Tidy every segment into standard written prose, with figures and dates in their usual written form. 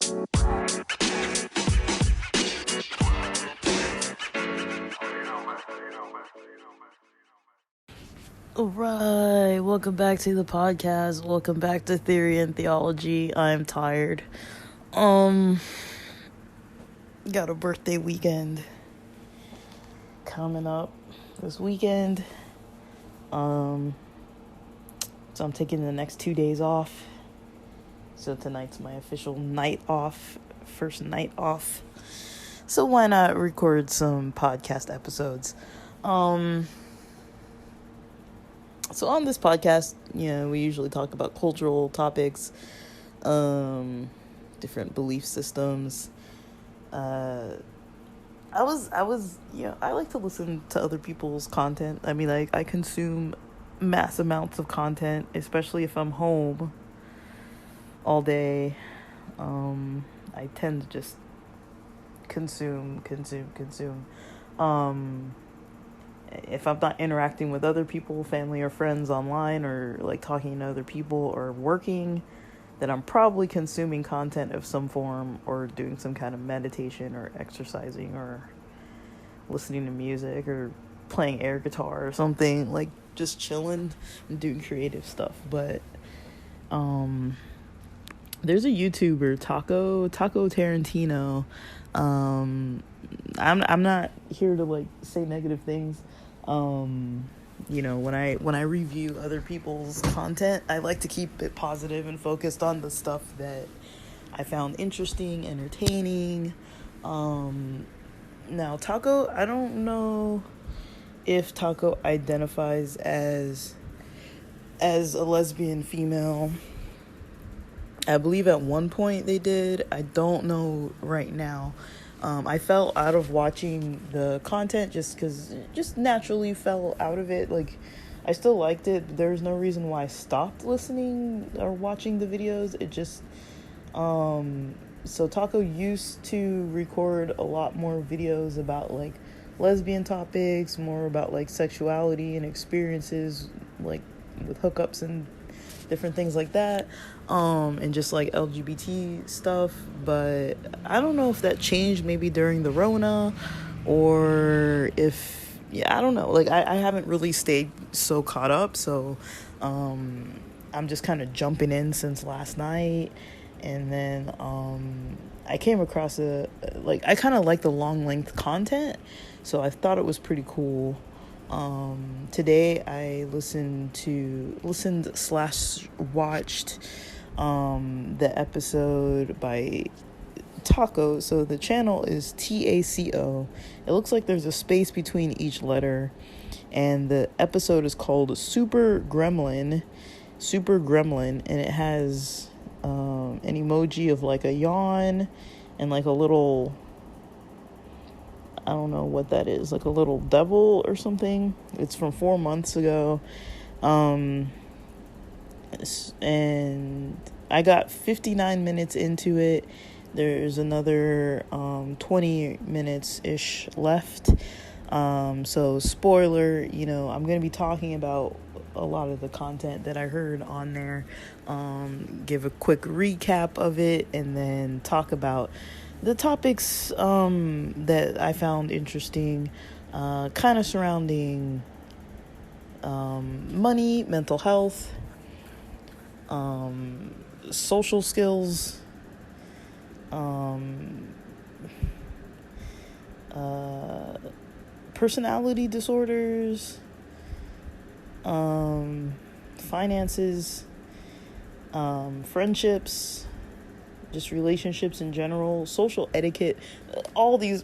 Alright, welcome back to the podcast. Welcome back to Theory and Theology. I'm tired. Got a birthday weekend coming up this weekend. So I'm taking the next 2 days off. So tonight's my official night off, first night off. So why not record some podcast episodes? So on this podcast, we usually talk about cultural topics, different belief systems. I like to listen to other people's content. I mean, I consume mass amounts of content, especially if I'm home all day. I tend to just consume. If I'm not interacting with other people, family or friends online, or like talking to other people or working, then I'm probably consuming content of some form, or doing some kind of meditation or exercising or listening to music or playing air guitar or something, like just chilling and doing creative stuff. But there's a YouTuber, TACO Tarantino. I'm not here to like say negative things. When I review other people's content, I like to keep it positive and focused on the stuff that I found interesting, entertaining. Now Taco, I don't know if Taco identifies as a lesbian female. I believe at one point they did. I don't know right now. I fell out of watching the content just naturally fell out of it. Like, I still liked it, but there's no reason why I stopped listening or watching the videos. It just, so Taco used to record a lot more videos about like lesbian topics, more about like sexuality and experiences, like with hookups and different things like that, and just like LGBT stuff. But I don't know if that changed maybe during the Rona, or if, I don't know. Like, I haven't really stayed so caught up, so I'm just kind of jumping in since last night. And then I came across I kind of like the long length content, so I thought it was pretty cool. Today I listened/watched the episode by Taco. So the channel is TACO. It looks like there's a space between each letter, and the episode is called Super Gremlin, and it has an emoji of like a yawn and like a little, I don't know what that is, like a little devil or something. It's from 4 months ago. And I got 59 minutes into it. There's another 20 minutes-ish left. So spoiler, I'm going to be talking about a lot of the content that I heard on there. Give a quick recap of it, and then talk about the topics that I found interesting, kind of surrounding money, mental health, social skills, personality disorders, finances, friendships, just relationships in general, social etiquette, all those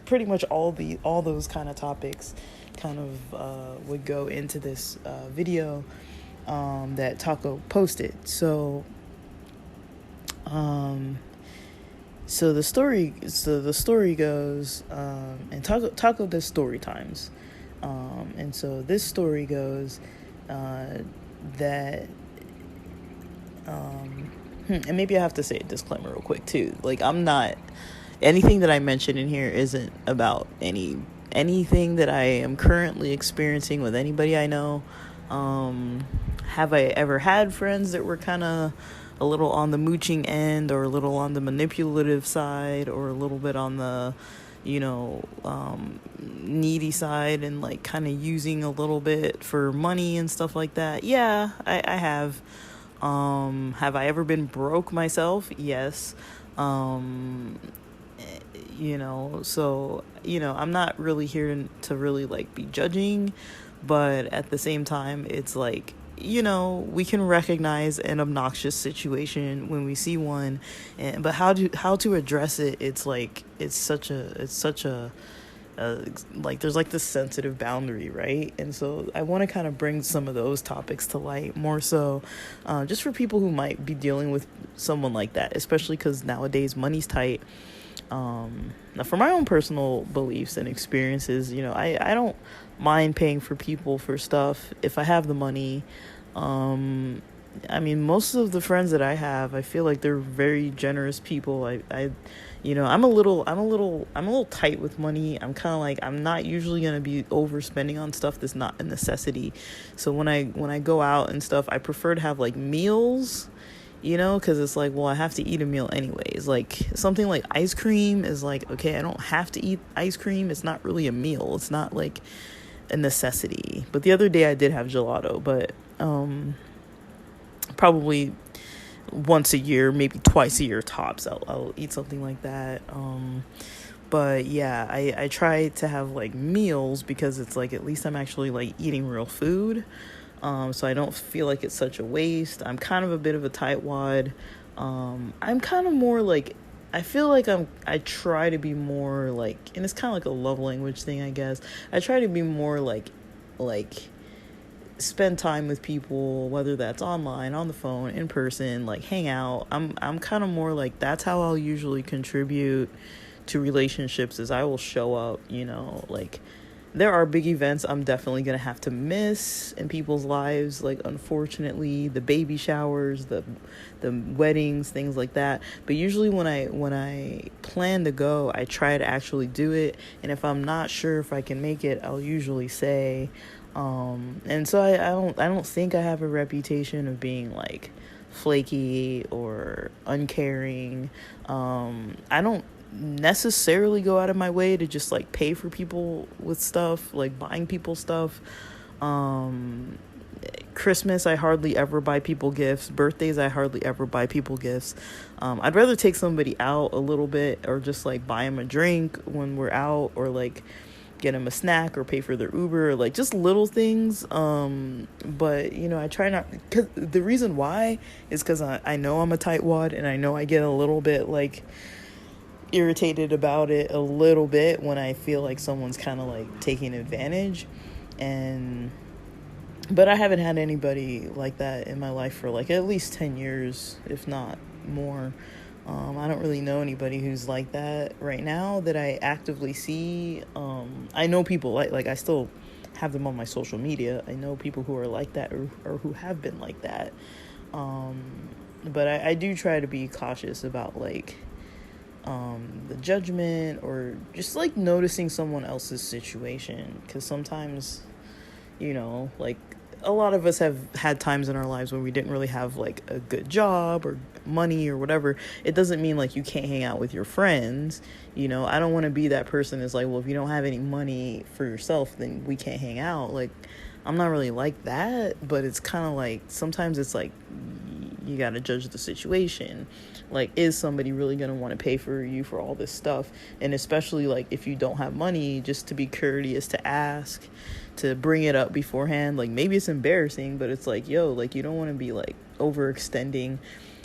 kind of topics kind of would go into this video that Taco posted. So the story goes, and Taco does story times, and so this story goes that and maybe I have to say a disclaimer real quick too. Like, I'm not, anything that I mention in here isn't about anything that I am currently experiencing with anybody I know. Have I ever had friends that were kind of a little on the mooching end, or a little on the manipulative side, or a little bit on the, needy side, and like kind of using a little bit for money and stuff like that. Yeah, I have. Have I ever been broke myself? Yes. So, I'm not really here to really like be judging, but at the same time, it's like, we can recognize an obnoxious situation when we see one, but how to address it, it's like, it's such a like, there's like this sensitive boundary, right? And so I want to kind of bring some of those topics to light more so, just for people who might be dealing with someone like that, especially because nowadays money's tight. Now for my own personal beliefs and experiences, I don't mind paying for people for stuff if I have the money. Most of the friends that I have, I feel like they're very generous people. I'm a little tight with money. I'm kind of like, I'm not usually going to be overspending on stuff that's not a necessity. So when I go out and stuff, I prefer to have like meals, because it's like, well, I have to eat a meal anyways. Like something like ice cream is like, okay, I don't have to eat ice cream. It's not really a meal. It's not like a necessity. But the other day I did have gelato, but probably once a year, maybe twice a year tops, I'll eat something like that. But yeah, I try to have like meals, because it's like, at least I'm actually like eating real food. So I don't feel like it's such a waste. I'm kind of a bit of a tightwad. I'm kind of more like, I feel like I try to be more like, and it's kind of like a love language thing, I guess. I try to be more like spend time with people, whether that's online, on the phone, in person, like hang out. I'm kind of more like, that's how I'll usually contribute to relationships, is I will show up, like, there are big events I'm definitely going to have to miss in people's lives, like, unfortunately, the baby showers, the weddings, things like that. But usually when I plan to go, I try to actually do it. And if I'm not sure if I can make it, I'll usually say, and so I don't think I have a reputation of being like flaky or uncaring. I don't necessarily go out of my way to just like pay for people with stuff, like buying people stuff. Christmas, I hardly ever buy people gifts. Birthdays, I hardly ever buy people gifts. I'd rather take somebody out a little bit, or just like buy them a drink when we're out, or like get them a snack, or pay for their Uber, like just little things. But I try not, because the reason why is because I know I'm a tightwad, and I know I get a little bit like irritated about it a little bit when I feel like someone's kind of like taking advantage. But I haven't had anybody like that in my life for like at least 10 years, if not more. I don't really know anybody who's like that right now that I actively see. I know people like I still have them on my social media. I know people who are like that, or who have been like that. But I do try to be cautious about like the judgment, or just like noticing someone else's situation, because sometimes, like, a lot of us have had times in our lives when we didn't really have like a good job or money or whatever. It doesn't mean like you can't hang out with your friends. I don't want to be that person that's like, well, if you don't have any money for yourself, then we can't hang out. Like, I'm not really like that, but it's kind of like, sometimes it's like, you got to judge the situation. Like, is somebody really going to want to pay for you for all this stuff? And especially like if you don't have money, just to be courteous, to ask, to bring it up beforehand. Like, maybe it's embarrassing, but it's like, yo, like, you don't want to be like overextending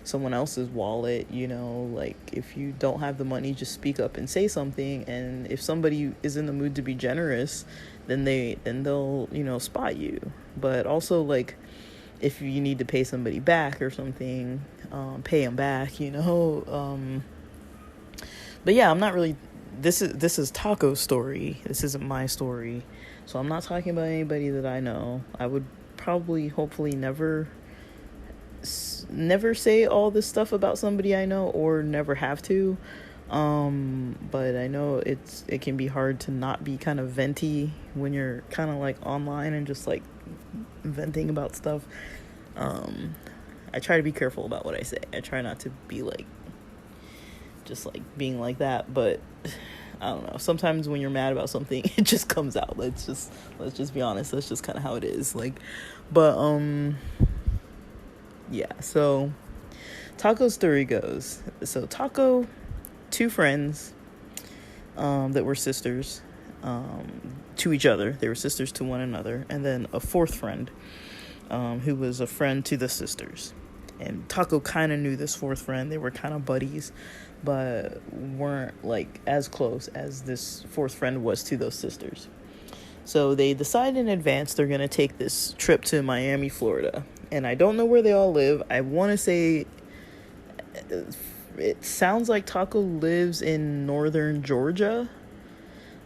someone else's wallet. Like, if you don't have the money, just speak up and say something. And if somebody is in the mood to be generous, then they'll spot you. But also, like, if you need to pay somebody back or something, pay them back, but yeah, I'm not really, this is Taco's story. This isn't my story. So I'm not talking about anybody that I know. I would probably, hopefully, never say all this stuff about somebody I know, or never have to. But I know it can be hard to not be kind of venty when you're kind of like online and just like venting about stuff. I try to be careful about what I say. I try not to be like just like being like that, but I don't know. Sometimes when you're mad about something, it just comes out. Let's just be honest. That's just kind of how it is. Like, but yeah. So Taco's story goes. So Taco, two friends, that were sisters, to each other. They were sisters to one another, and then a fourth friend, who was a friend to the sisters. And Taco kind of knew this fourth friend. They were kind of buddies, but weren't like as close as this fourth friend was to those sisters. So they decide in advance they're going to take this trip to Miami, Florida. And I don't know where they all live. I want to say it sounds like Taco lives in northern Georgia.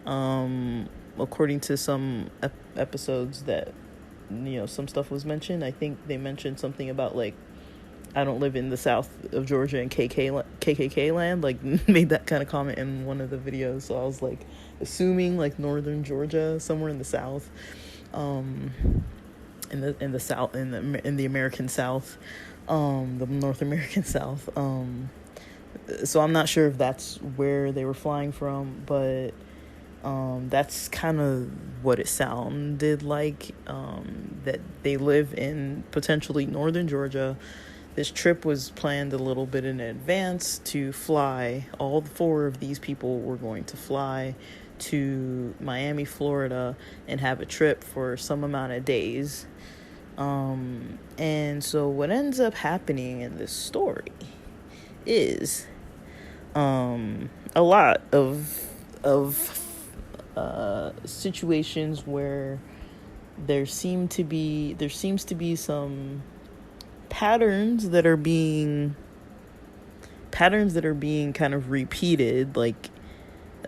According to some episodes that, some stuff was mentioned. I think they mentioned something about like, I don't live in the south of Georgia and KKK land, like made that kind of comment in one of the videos. So I was like assuming like northern Georgia, somewhere in the south, in the south, in the American South, the North American South. So I'm not sure if that's where they were flying from, but that's kind of what it sounded like, that they live in potentially northern Georgia. This trip was planned a little bit in advance to fly. All four of these people were going to fly to Miami, Florida, and have a trip for some amount of days. And so what ends up happening in this story is a lot of situations where there seems to be some patterns that are being kind of repeated, like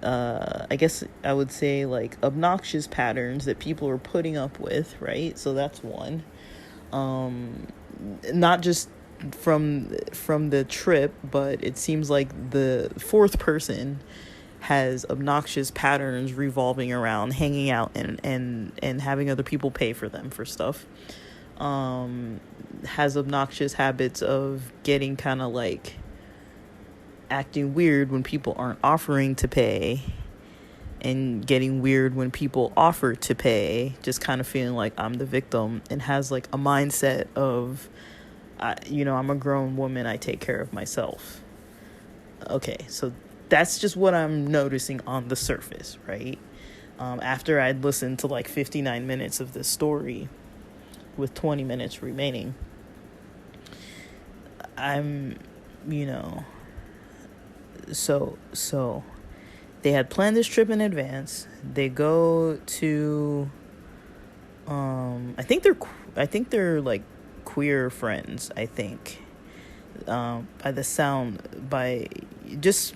I guess I would say like obnoxious patterns that people are putting up with, right? So that's one. Not just from the trip, but it seems like the fourth person has obnoxious patterns revolving around hanging out and having other people pay for them for stuff. Has obnoxious habits of getting kind of like acting weird when people aren't offering to pay, and getting weird when people offer to pay, just kind of feeling like I'm the victim, and has like a mindset of, I'm a grown woman, I take care of myself. Okay, so that's just what I'm noticing on the surface, right? After I'd listened to like 59 minutes of this story with 20 minutes remaining, I'm, so they had planned this trip in advance. They go to, I think they're like queer friends, I think, by just,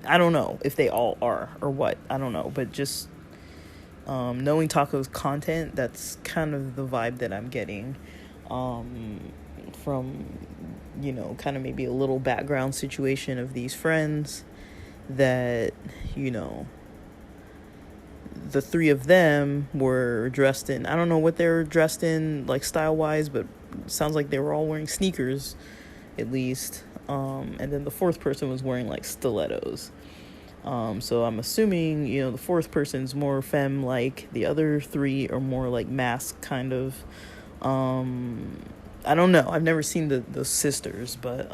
I don't know if they all are or what, I don't know, but just knowing Taco's content, that's kind of the vibe that I'm getting from, kind of maybe a little background situation of these friends that, the three of them were dressed in, I don't know what they were dressed in, like style-wise, but it sounds like they were all wearing sneakers, at least. And then the fourth person was wearing, like, stilettos. So I'm assuming, the fourth person's more femme-like. The other three are more, like, mask kind of. I don't know. I've never seen the sisters, but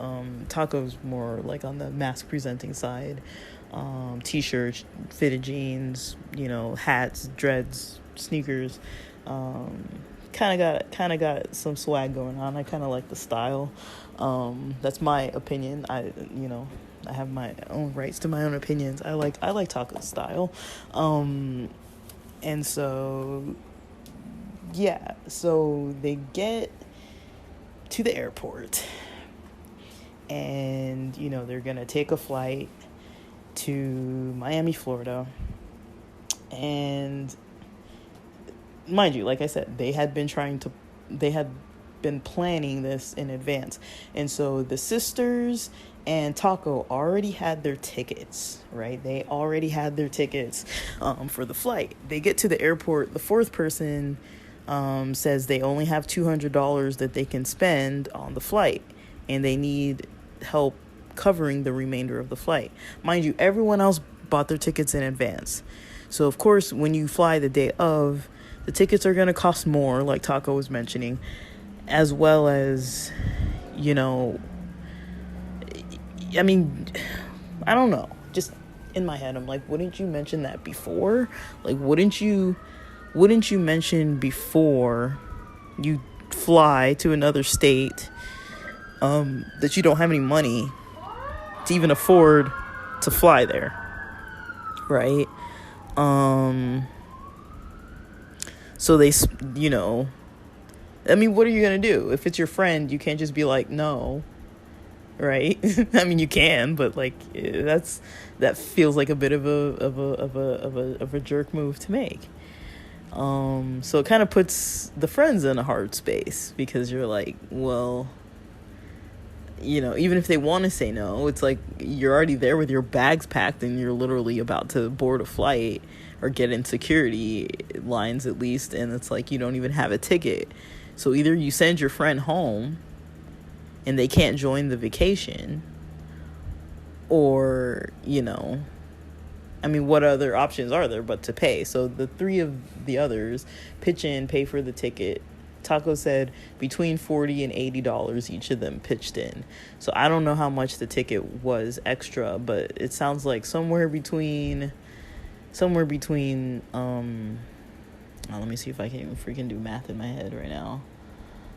Taco's more, like, on the mask-presenting side. T-shirts, fitted jeans, hats, dreads, sneakers. Kind of got some swag going on. I kind of like the style. That's my opinion. I have my own rights to my own opinions. I like Taco's style. And so yeah, so they get to the airport, and they're gonna take a flight to Miami, Florida. And mind you, like I said, they had been planning this in advance. And so the sisters and Taco already had their tickets, right? They already had their tickets for the flight. They get to the airport. The fourth person says they only have $200 that they can spend on the flight, and they need help covering the remainder of the flight. Mind you, everyone else bought their tickets in advance. So, of course, when you fly the day of, the tickets are going to cost more, like Taco was mentioning, as well as, you know, I mean, I don't know. Just in my head, I'm like, wouldn't you mention that before? Like, wouldn't you mention before you fly to another state that you don't have any money to even afford to fly there, right? So they, you know, I mean, what are you gonna do? If it's your friend, you can't just be like, no, right? I mean, you can, but like, that feels like a bit of a jerk move to make. So it kind of puts the friends in a hard space, because you're like, well, you know, even if they want to say no, it's like you're already there with your bags packed and you're literally about to board a flight or get in security lines at least, and it's like you don't even have a ticket. So either you send your friend home and they can't join the vacation, or, you know, I mean, what other options are there but to pay? So the three of the others pitch in, pay for the ticket. Taco said between $40 and $80 each of them pitched in. So I don't know how much the ticket was extra, but it sounds like somewhere between let me see if I can even freaking do math in my head right now.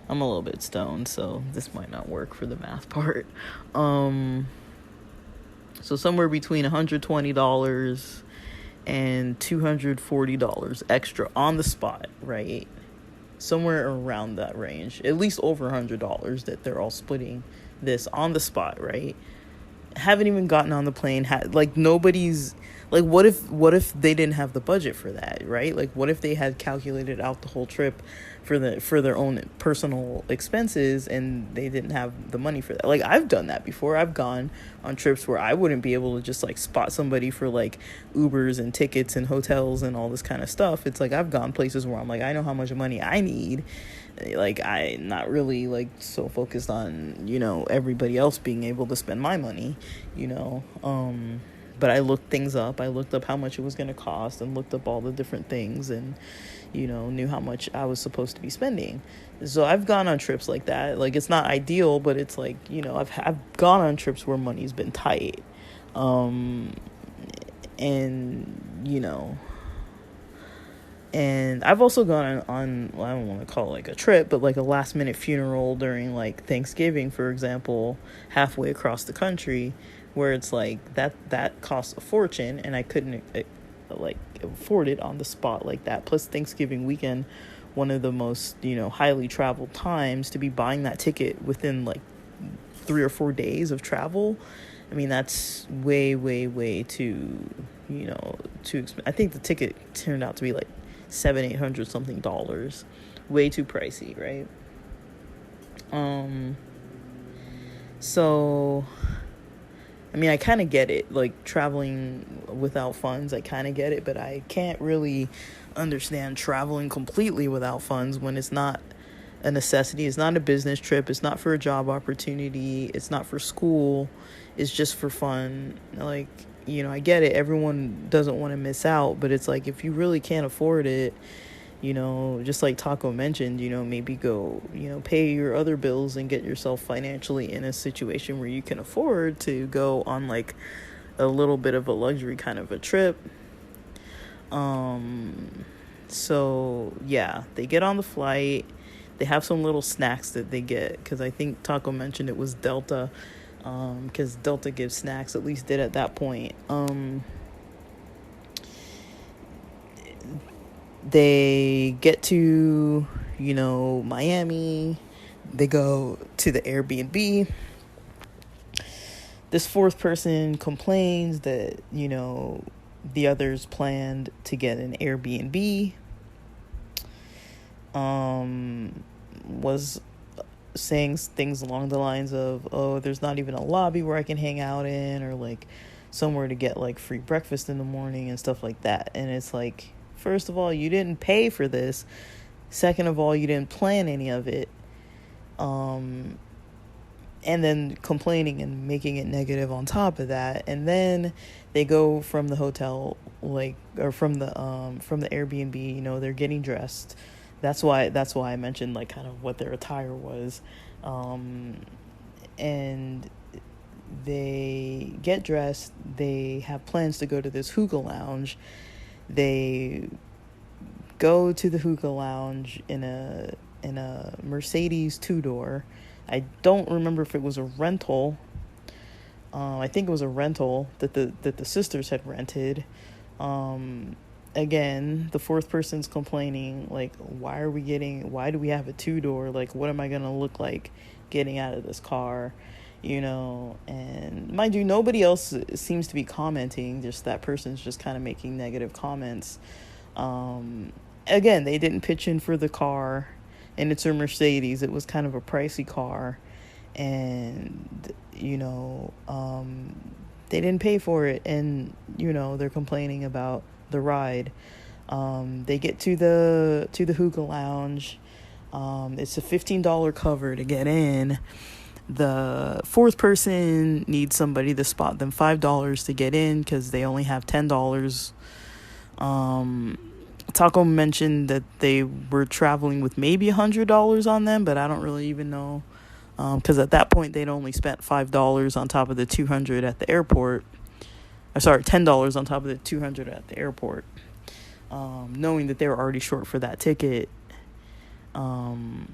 I'm a little bit stoned, so this might not work for the math part. So somewhere between $120 and $240 extra on the spot, right? Somewhere around that range, at least over $100 that they're all splitting this on the spot, right? Haven't even gotten on the plane. Like, nobody's like, what if they didn't have the budget for that, right? Like, what if they had calculated out the whole trip for their own personal expenses and they didn't have the money for that? Like, I've done that before. I've gone on trips where I wouldn't be able to just like spot somebody for like Ubers and tickets and hotels and all this kind of stuff. It's like I've gone places where I'm like, I know how much money I need. Like, I not really like so focused on, you know, everybody else being able to spend my money, you know. But I looked things up. I looked up how much it was going to cost and looked up all the different things and, you know, knew how much I was supposed to be spending. So I've gone on trips like that. Like, it's not ideal, but it's like, you know, I've gone on trips where money's been tight. And, you know, and I've also gone on, well, I don't want to call it like a trip, but like a last minute funeral during like Thanksgiving, for example, halfway across the country, where it's like that costs a fortune and I couldn't like afford it on the spot like that. Plus Thanksgiving weekend, one of the most, you know, highly traveled times, to be buying that ticket within like 3 or 4 days of travel. I mean, that's way too, you know, too expensive. I think the ticket turned out to be like $700-800 something dollars. Way too pricey, right? So I mean, I kind of get it, like traveling without funds, I kind of get it, but I can't really understand traveling completely without funds when it's not a necessity. It's not a business trip. It's not for a job opportunity. It's not for school. It's just for fun. Like, you know, I get it. Everyone doesn't want to miss out, but it's like, if you really can't afford it, you know, just like Taco mentioned, you know, maybe go, you know, pay your other bills and get yourself financially in a situation where you can afford to go on like a little bit of a luxury kind of a trip. So yeah, they get on the flight. They have some little snacks that they get, because I think Taco mentioned it was Delta, because Delta gives snacks, at least did at that point. They get to, you know, Miami. They go to the Airbnb. This fourth person complains that, you know, the others planned to get an Airbnb. Was saying things along the lines of, oh, there's not even a lobby where I can hang out in, or like somewhere to get like free breakfast in the morning and stuff like that. And it's like, first of all, you didn't pay for this. Second of all, you didn't plan any of it. And then complaining and making it negative on top of that. And then they go from the hotel, like, or from the Airbnb, you know, they're getting dressed. That's why I mentioned, like, kind of what their attire was. And they get dressed. They have plans to go to this hookah lounge. They go to the hookah lounge in a Mercedes 2-door. I don't remember if it was a rental. I think it was a rental that the sisters had rented. Again, the fourth person's complaining, like, why do we have a 2-door? Like, what am I gonna look like getting out of this car? You know, and mind you, nobody else seems to be commenting. Just that person's just kind of making negative comments. Again, they didn't pitch in for the car, and it's a Mercedes. It was kind of a pricey car, and, you know, they didn't pay for it, and, you know, they're complaining about the ride. They get to the hookah lounge. It's a $15 cover to get in. The fourth person needs somebody to spot them $5 to get in because they only have $10. Taco mentioned that they were traveling with maybe $100 on them, but I don't really even know, because at that point they'd only spent $5 on top of the $200 at the airport. $10 on top of the $200 at the airport, knowing that they were already short for that ticket to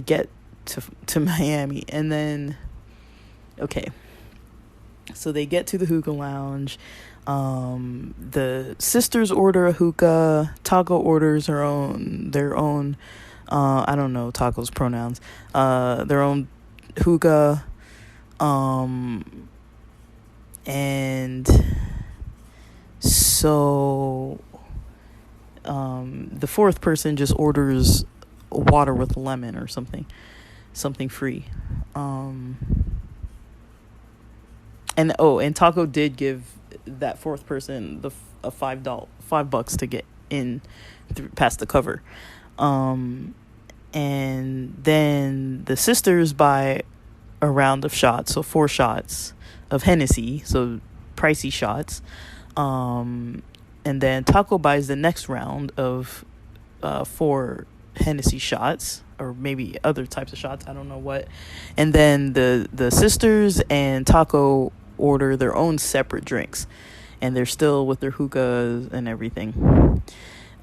get to Miami. And then, okay, so they get to the hookah lounge. The sisters order a hookah. Taco orders their own I don't know Taco's pronouns, their own hookah. And so the fourth person just orders water with lemon or something free. And Taco did give that fourth person a $5 to get in past the cover. And then the sisters buy a round of shots, so 4 shots of Hennessy, so pricey shots. And then Taco buys the next round of 4 Hennessy shots, or maybe other types of shots, I don't know what. And then the sisters and Taco order their own separate drinks, and they're still with their hookahs and everything.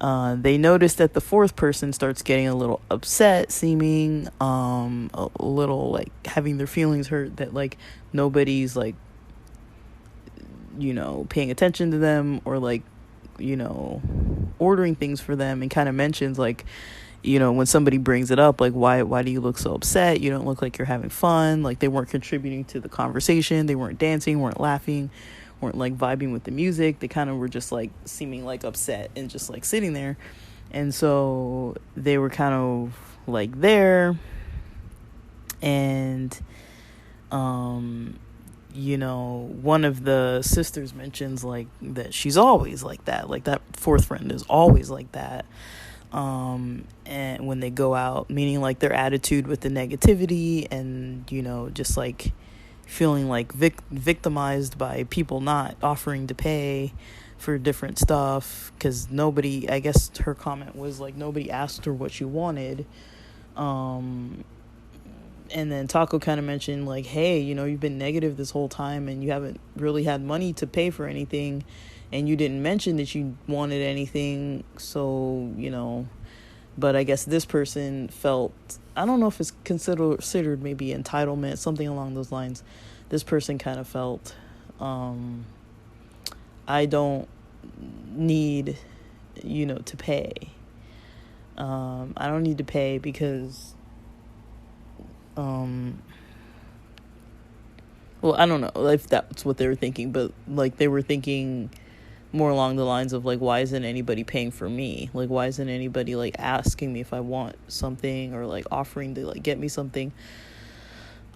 They notice that the fourth person starts getting a little upset, seeming a little like having their feelings hurt, that like nobody's like, you know, paying attention to them, or like, you know, ordering things for them, and kind of mentions, like, you know, when somebody brings it up, like, why do you look so upset? You don't look like you're having fun. Like, they weren't contributing to the conversation. They weren't dancing, weren't laughing, weren't like vibing with the music. They kind of were just like seeming like upset and just like sitting there. And so they were kind of like there. And you know, one of the sisters mentions like that she's always like that. Like, that fourth friend is always like that. And when they go out, meaning like their attitude with the negativity, and, you know, just like feeling like victimized by people not offering to pay for different stuff, because nobody, I guess her comment was like, nobody asked her what she wanted. And then Taco kind of mentioned like, hey, you know, you've been negative this whole time, and you haven't really had money to pay for anything, and you didn't mention that you wanted anything. So, you know, but I guess this person felt, I don't know if it's considered maybe entitlement, something along those lines. This person kind of felt, I don't need, you know, to pay. I don't need to pay because, well, I don't know if that's what they were thinking, but like they were thinking more along the lines of like, why isn't anybody paying for me? Like, why isn't anybody like asking me if I want something, or like offering to like get me something?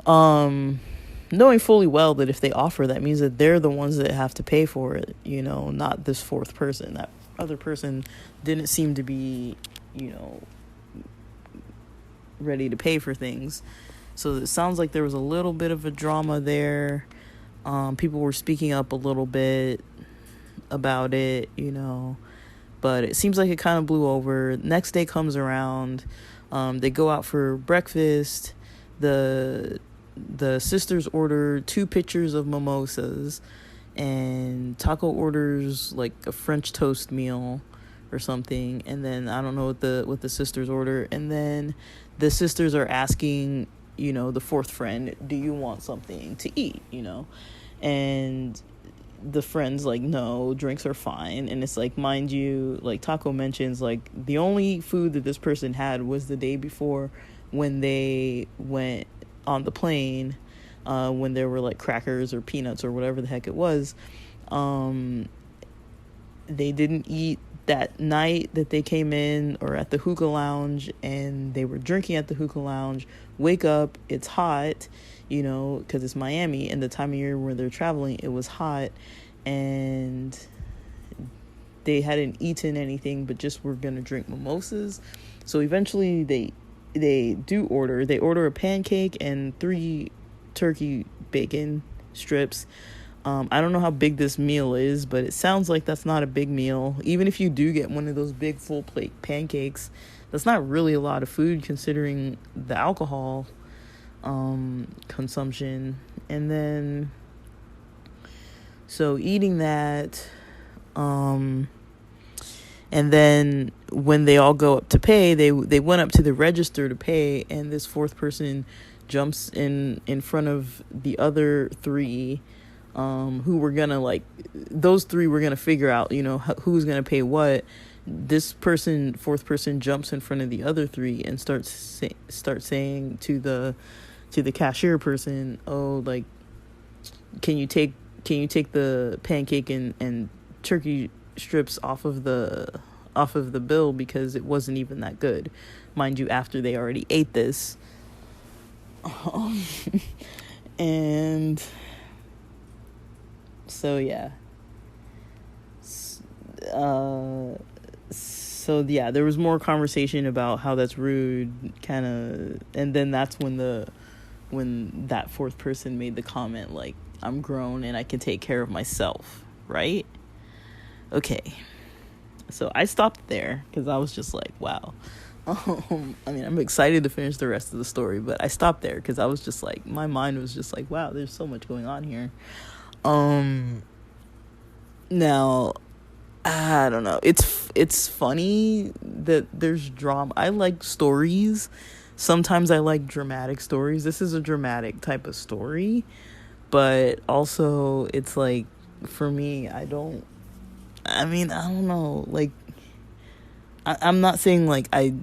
Knowing fully well that if they offer, that means that they're the ones that have to pay for it, you know, not this fourth person. That other person didn't seem to be ready to pay for things. So it sounds like there was a little bit of a drama there. People were speaking up a little bit about it, but it seems like it kind of blew over. Next day comes around. They go out for breakfast. The sisters order 2 pitchers of mimosas, and Taco orders like a French toast meal or something, and then I don't know what the sisters order, and then the sisters are asking the fourth friend, do you want something to eat, and the friend's like, no, drinks are fine. And it's like, mind you, like Taco mentions, like the only food that this person had was the day before when they went on the plane, when there were like crackers or peanuts or whatever the heck it was. They didn't eat that night that they came in or at the hookah lounge, and they were drinking at the hookah lounge. Wake up, it's hot, because it's Miami, and the time of year where they're traveling, it was hot, and they hadn't eaten anything but just were gonna drink mimosas. So eventually they order a pancake and 3 turkey bacon strips. I don't know how big this meal is, but it sounds like that's not a big meal. Even if you do get one of those big full plate pancakes, that's not really a lot of food considering the alcohol consumption. And then so eating that, and then when they all go up to pay, they went up to the register to pay, and this fourth person jumps in front of the other 3, who were gonna, like, those 3 were gonna figure out who's gonna pay what. This fourth person jumps in front of the other 3 and starts saying to the cashier person, oh, like, can you take the pancake and turkey strips off of the bill, because it wasn't even that good, mind you, after they already ate this. And so yeah, there was more conversation about how that's rude, kind of, and then that's when that fourth person made the comment, like, I'm grown and I can take care of myself, right? Okay, so I stopped there because I was just like, wow. I mean, I'm excited to finish the rest of the story, but I stopped there because I was just like, my mind was just like, wow, there's so much going on here. Now, I don't know. It's funny that there's drama. I like stories. Sometimes I like dramatic stories. This is a dramatic type of story, but also it's like, for me, I don't know. Like, I'm not saying like I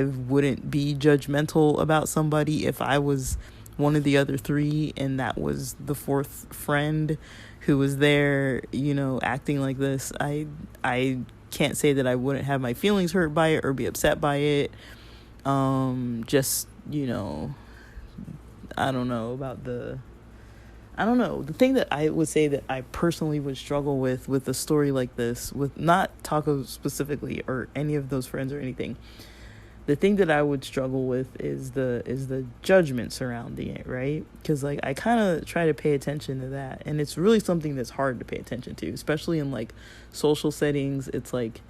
wouldn't be judgmental about somebody if I was one of the other 3 and that was the fourth friend who was there, acting like this. I can't say that I wouldn't have my feelings hurt by it or be upset by it. Just, I don't know the thing that I would say that I personally would struggle with a story like this, with not Taco specifically or any of those friends or anything. The thing that I would struggle with is the judgment surrounding it, right? Because like I kind of try to pay attention to that, and it's really something that's hard to pay attention to, especially in like social settings. It's like,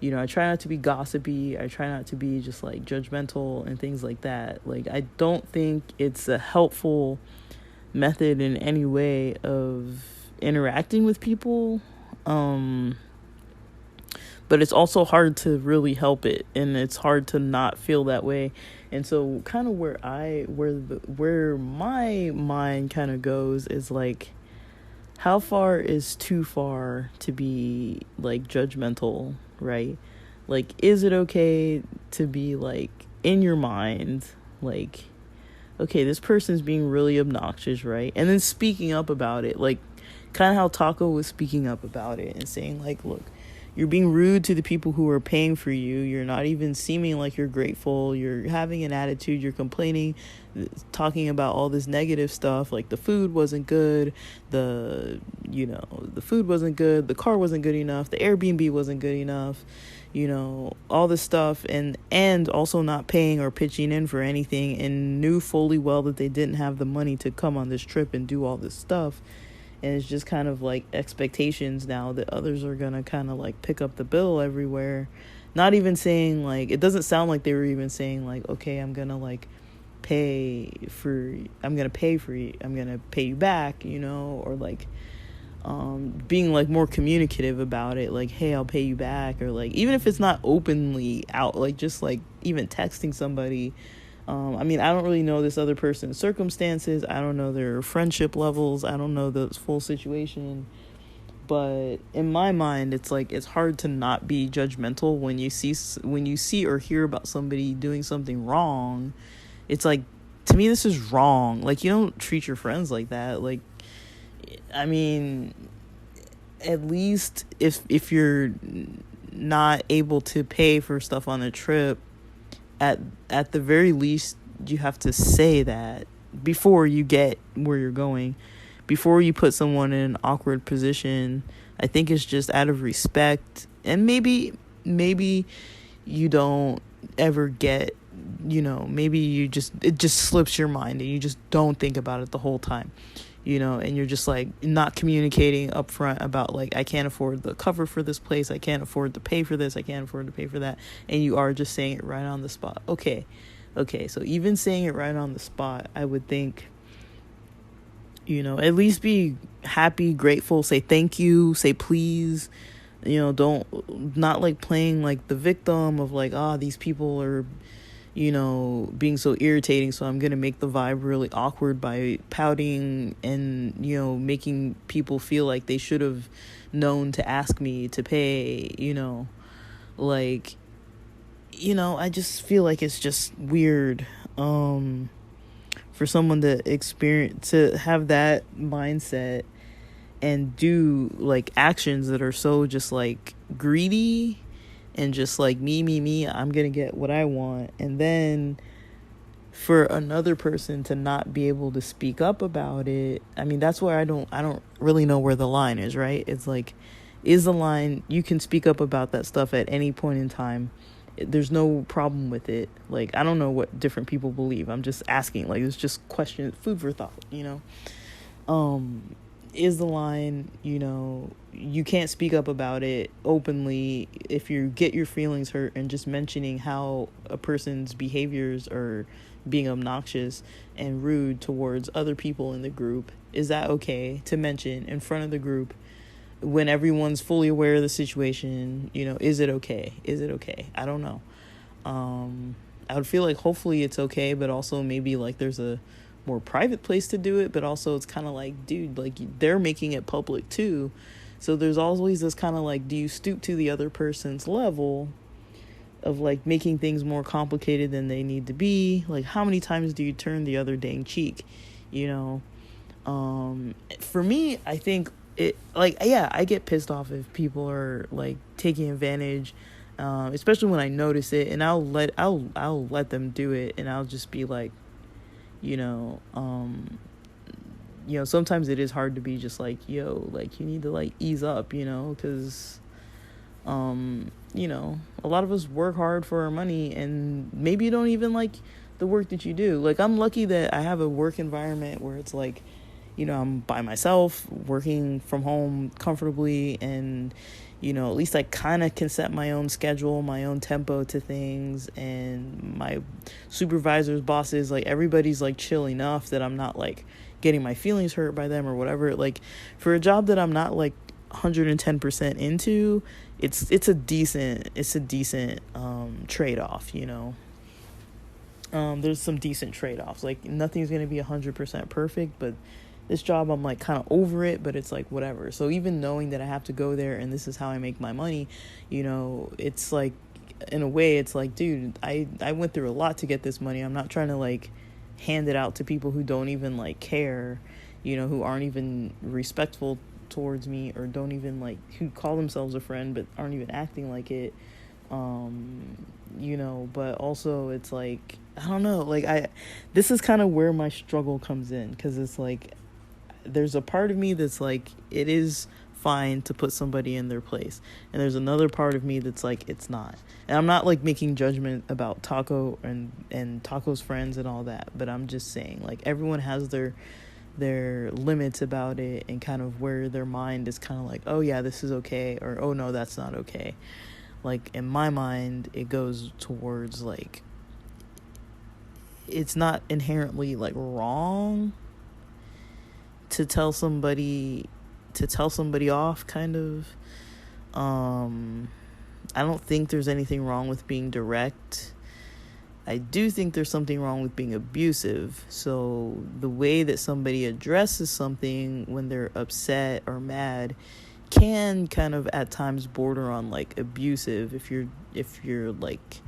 I try not to be gossipy. I try not to be just like judgmental and things like that. Like, I don't think it's a helpful method in any way of interacting with people, but it's also hard to really help it, and it's hard to not feel that way. And so kind of where my mind kind of goes is like, how far is too far to be like judgmental, right? Like, is it okay to be like in your mind like, okay, this person's being really obnoxious, right? And then speaking up about it, like kind of how Taco was speaking up about it and saying like, look, you're being rude to the people who are paying for you. You're not even seeming like you're grateful. You're having an attitude. You're complaining, talking about all this negative stuff, like the food wasn't good, the food wasn't good, the car wasn't good enough, the Airbnb wasn't good enough, all this stuff, and also not paying or pitching in for anything, and knew fully well that they didn't have the money to come on this trip and do all this stuff. And it's just kind of like expectations now that others are gonna kind of like pick up the bill everywhere. Not even saying like, it doesn't sound like they were even saying like, okay, I'm gonna pay for you, I'm gonna pay you back, or like being like more communicative about it, like, hey, I'll pay you back, or like, even if it's not openly out, like just like even texting somebody. I mean, I don't really know this other person's circumstances. I don't know their friendship levels. I don't know the full situation. But in my mind, it's like, it's hard to not be judgmental when you see or hear about somebody doing something wrong. It's like, to me, this is wrong. Like, you don't treat your friends like that. Like, I mean, at least if you're not able to pay for stuff on a trip, at the very least, you have to say that before you get where you're going, before you put someone in an awkward position. I think it's just out of respect, and maybe you don't ever get, maybe it just slips your mind and you just don't think about it the whole time, and you're just like not communicating up front about like, I can't afford the cover for this place, I can't afford to pay for this, I can't afford to pay for that, and you are just saying it right on the spot. Okay, so even saying it right on the spot, I would think, at least be happy, grateful, say thank you, say please, not like playing like the victim of like, these people are being so irritating, so I'm gonna make the vibe really awkward by pouting and making people feel like they should have known to ask me to pay. I just feel like it's just weird for someone to have that mindset and do like actions that are so just like greedy and just like me, I'm gonna get what I want. And then for another person to not be able to speak up about it, I mean, that's where I don't really know where the line is, right? It's like, is the line, you can speak up about that stuff at any point in time, there's no problem with it. Like, I don't know what different people believe, I'm just asking, like, it's just question, food for thought, is the line, you can't speak up about it openly if you get your feelings hurt, and just mentioning how a person's behaviors are being obnoxious and rude towards other people in the group. Is that okay to mention in front of the group when everyone's fully aware of the situation? Is it okay? I don't know. I would feel like hopefully it's okay, but also maybe like there's a more private place to do it, but also it's kind of like, dude, like they're making it public too, so there's always this kind of like, do you stoop to the other person's level of like making things more complicated than they need to be? Like, how many times do you turn the other dang cheek? For me, I think it, like, yeah, I get pissed off if people are like taking advantage, especially when I notice it, and I'll let them do it, and I'll just be like, sometimes it is hard to be just like, yo, like, you need to like ease up, because a lot of us work hard for our money, and maybe you don't even like the work that you do. Like, I'm lucky that I have a work environment where it's like, I'm by myself, working from home comfortably, and at least I kind of can set my own schedule, my own tempo to things, and my supervisors, bosses, like, everybody's like chill enough that I'm not like getting my feelings hurt by them or whatever. Like, for a job that I'm not like 110% into, it's a decent trade-off. There's some decent trade-offs. Like, nothing's gonna be 100% perfect, but this job, I'm like kind of over it, but it's like whatever. So even knowing that I have to go there and this is how I make my money, it's like, in a way, it's like, dude, I went through a lot to get this money. I'm not trying to like hand it out to people who don't even like care, who aren't even respectful towards me, or don't even like, who call themselves a friend but aren't even acting like it. But also it's like, I don't know, like this is kind of where my struggle comes in, because it's like there's a part of me that's like, it is fine to put somebody in their place, and there's another part of me that's like, it's not. And I'm not like making judgment about Taco and Taco's friends and all that, but I'm just saying, like, everyone has their limits about it, and kind of where their mind is kind of like, oh yeah, this is okay, or oh no, that's not okay. Like, in my mind, it goes towards like, it's not inherently like wrong to tell somebody off, kind of. I don't think there's anything wrong with being direct. I do think there's something wrong with being abusive. So the way that somebody addresses something when they're upset or mad can kind of at times border on like abusive, if you're like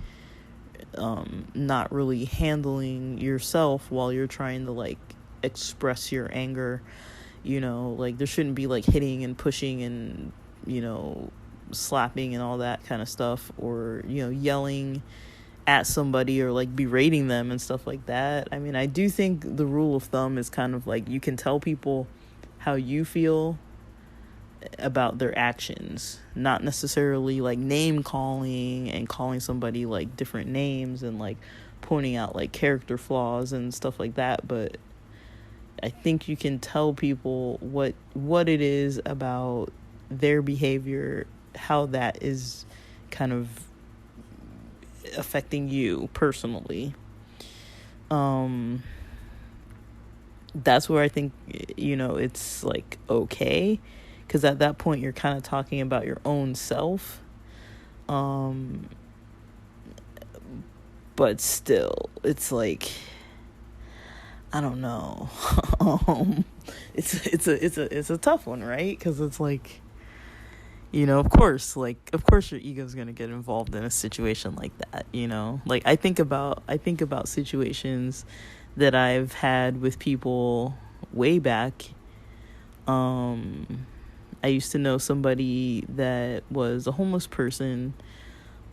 not really handling yourself while you're trying to like express your anger. Like, there shouldn't be like hitting and pushing and slapping and all that kind of stuff, or yelling at somebody or like berating them and stuff like that. I mean, I do think the rule of thumb is kind of like, you can tell people how you feel about their actions, not necessarily like name calling and calling somebody like different names and like pointing out like character flaws and stuff like that. But I think you can tell people what it is about their behavior, how that is kind of affecting you personally. That's where I think, it's like okay, because at that point you're kind of talking about your own self. But still, it's like, I don't know. It's a tough one, right? Because it's like, of course your ego's gonna get involved in a situation like that. Like, I think about situations that I've had with people way back. I used to know somebody that was a homeless person.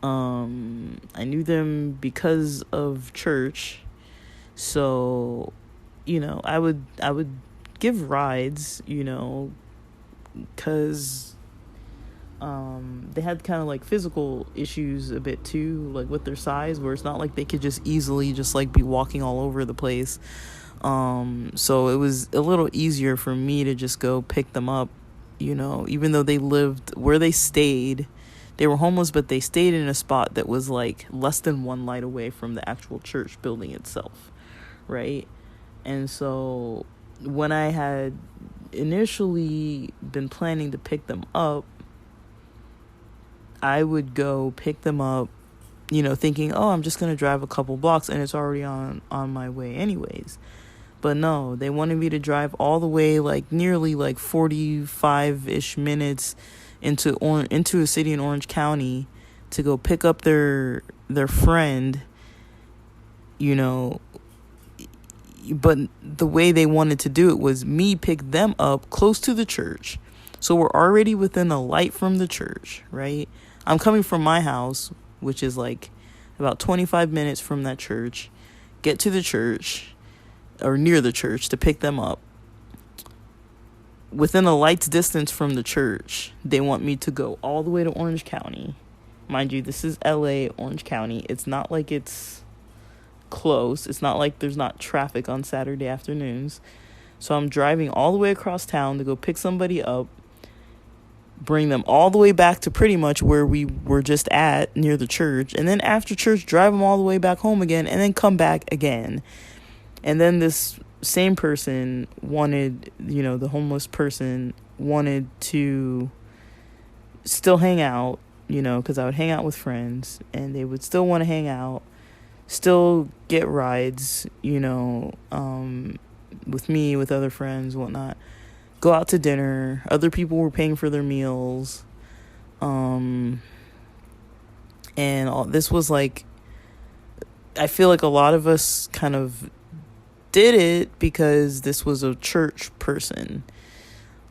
I knew them because of church. So, I would give rides, because they had kind of like physical issues a bit too, like with their size, where it's not like they could just easily just like be walking all over the place. So it was a little easier for me to just go pick them up, even though they lived where they stayed. They were homeless, but they stayed in a spot that was like less than one light away from the actual church building itself, right? And so when I had initially been planning to pick them up, I would go pick them up, thinking, oh, I'm just going to drive a couple blocks and it's already on my way anyways. But no, they wanted me to drive all the way, like nearly like 45-ish minutes into a city in Orange County to go pick up their friend, but the way they wanted to do it was me pick them up close to the church. So we're already within a light from the church, right? I'm coming from my house, which is like about 25 minutes from that church, get to the church or near the church to pick them up. Within a light's distance from the church, they want me to go all the way to Orange County. Mind you, this is LA, Orange County. It's not like it's close. It's not like there's not traffic on Saturday afternoons. So I'm driving all the way across town to go pick somebody up, bring them all the way back to pretty much where we were just at, near the church. And then after church, drive them all the way back home again, and then come back again. And then this same person wanted, the homeless person wanted to still hang out, because I would hang out with friends and they would still want to hang out, still get rides, with me, with other friends, whatnot, go out to dinner. Other people were paying for their meals. And this was like, I feel like a lot of us kind of did it because this was a church person.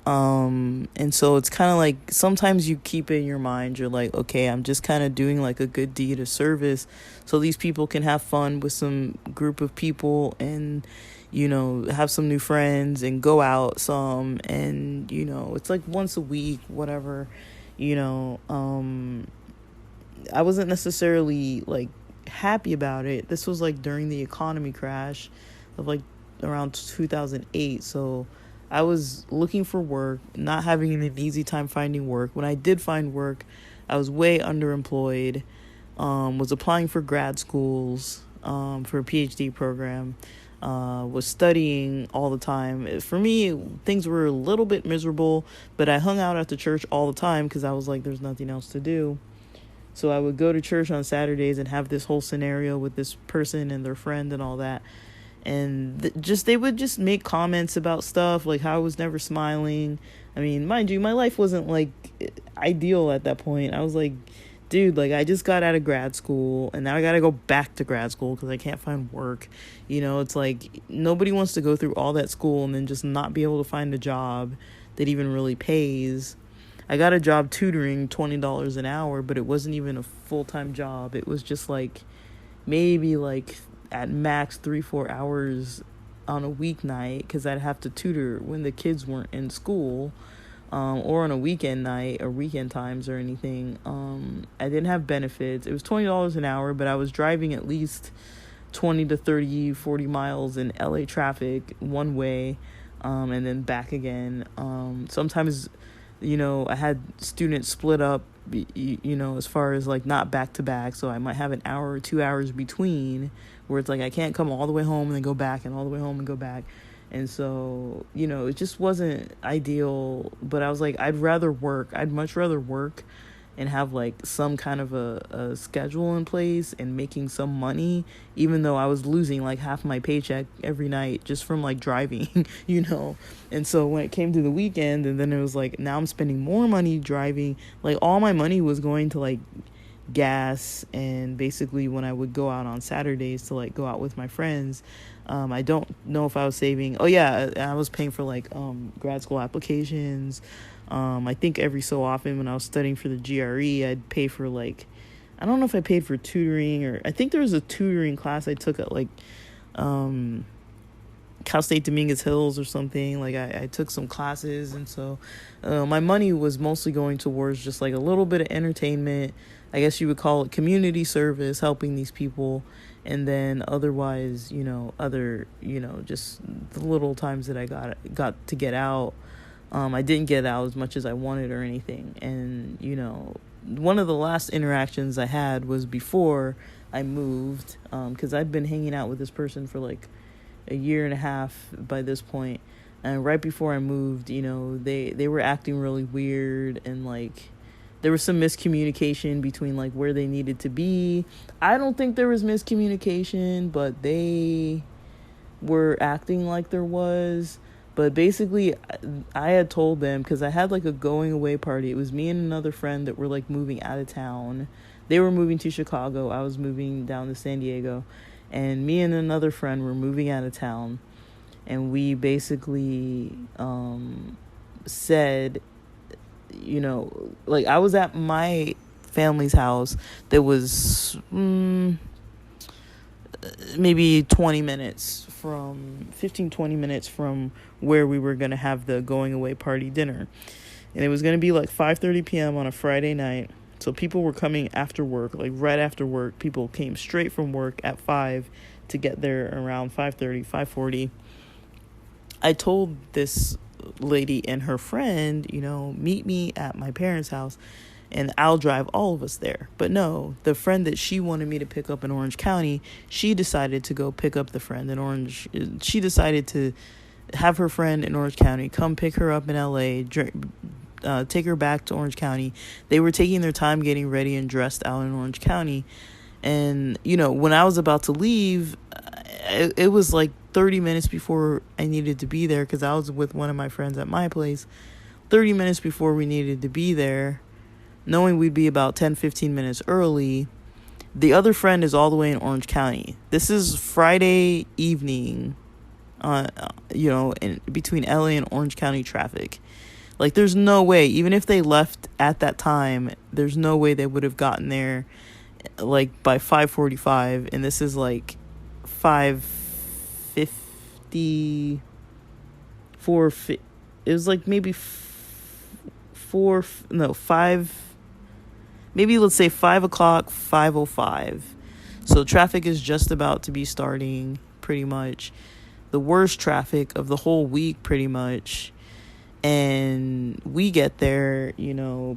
And so it's kind of like sometimes you keep it in your mind, you're like, okay, I'm just kind of doing like a good deed of service so these people can have fun with some group of people and, have some new friends and go out some. And, it's like once a week, whatever, you know. I wasn't necessarily like happy about it. This was like during the economy crash of like around 2008. So I was looking for work, not having an easy time finding work. When I did find work, I was way underemployed. Was applying for grad schools, for a PhD program. Was studying all the time. For me, things were a little bit miserable, but I hung out at the church all the time because I was like, there's nothing else to do. So I would go to church on Saturdays and have this whole scenario with this person and their friend and all that. And they would just make comments about stuff like how I was never smiling. I mean, mind you, my life wasn't like ideal at that point. I was like, dude, like I just got out of grad school and now I got to go back to grad school because I can't find work. It's like nobody wants to go through all that school and then just not be able to find a job that even really pays. I got a job tutoring, $20 an hour, but it wasn't even a full-time job. It was just like maybe like at max 3-4 hours on a weeknight because I'd have to tutor when the kids weren't in school, or on a weekend night or weekend times or anything. I didn't have benefits. It was $20 an hour, but I was driving at least 20 to 30, 40 miles in LA traffic one way, and then back again. Sometimes I had students split up, as far as like not back to back. So I might have an hour or 2 hours between where it's like I can't come all the way home and then go back and all the way home and go back. And so, it just wasn't ideal. But I was like, I'd much rather work and have like some kind of a schedule in place and making some money, even though I was losing like half my paycheck every night just from like driving, And so when it came to the weekend, and then it was like, now I'm spending more money driving, like all my money was going to like gas. And basically when I would go out on Saturdays to like go out with my friends, I don't know if I was saving. Oh yeah, I was paying for like grad school applications. I think every so often when I was studying for the GRE, I'd pay for like, I don't know if I paid for tutoring, or I think there was a tutoring class I took at like Cal State Dominguez Hills or something. Like I took some classes, and so my money was mostly going towards just like a little bit of entertainment. I guess you would call it community service, helping these people. And then otherwise, just the little times that I got to get out. I didn't get out as much as I wanted or anything. And, one of the last interactions I had was before I moved, because I'd been hanging out with this person for like a year and a half by this point. And right before I moved, they were acting really weird, and like there was some miscommunication between like where they needed to be. I don't think there was miscommunication, but they were acting like there was. But basically, I had told them, because I had like a going away party. It was me and another friend that were like moving out of town. They were moving to Chicago. I was moving down to San Diego. And me and another friend were moving out of town. And we basically said, like I was at my family's house that was maybe 20 minutes from 20 minutes from where we were going to have the going away party dinner. And it was going to be like 5:30 p.m. on a Friday night. So people were coming after work, like right after work. People came straight from work at 5 to get there around 5:30, 5:40. I told this lady and her friend, meet me at my parents' house and I'll drive all of us there. But no, the friend that she wanted me to pick up in Orange County, she decided to go pick up the friend in Orange. She decided to have her friend in Orange County come pick her up in LA, take her back to Orange County. They were taking their time getting ready and dressed out in Orange County. And, when I was about to leave, it was like 30 minutes before I needed to be there, because I was with one of my friends at my place. 30 minutes before we needed to be there, knowing we'd be about 10-15 minutes early. The other friend is all the way in Orange County. This is Friday evening, in between LA and Orange County traffic. Like, there's no way, even if they left at that time, there's no way they would have gotten there like by 5:45, and this is like 5:50. It was like maybe five, maybe let's say 5 o'clock, 5:05. So traffic is just about to be starting, pretty much the worst traffic of the whole week, pretty much. And we get there,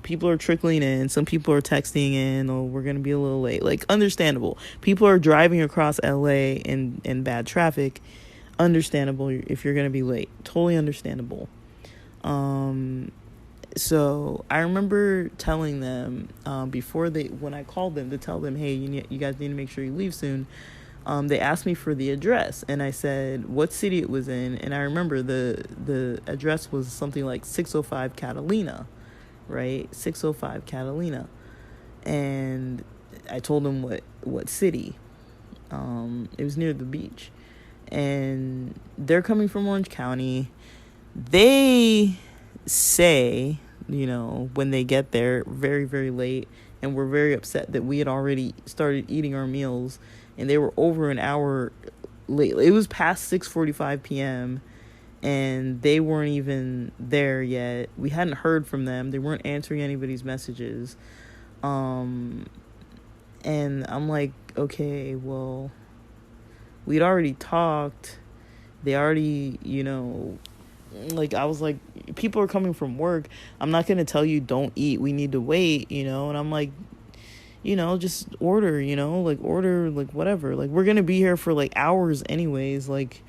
people are trickling in. Some people are texting in, oh, we're going to be a little late. Like, understandable. People are driving across LA in bad traffic. Understandable if you're going to be late. Totally understandable. So I remember telling them when I called them to tell them, hey, you guys need to make sure you leave soon. They asked me for the address, and I said what city it was in, and I remember the address was something like 605 Catalina, right? 605 Catalina. And I told them what city. It was near the beach. And they're coming from Orange County. They say, when they get there very, very late, and we're very upset that we had already started eating our meals, and they were over an hour late. It was past 6:45 p.m., and they weren't even there yet. We hadn't heard from them. They weren't answering anybody's messages. And I'm like, okay, well, we'd already talked. They already, like, I was like, people are coming from work. I'm not going to tell you don't eat. We need to wait, and I'm like, just order, order, whatever. Like, we're going to be here for, hours anyways. Like,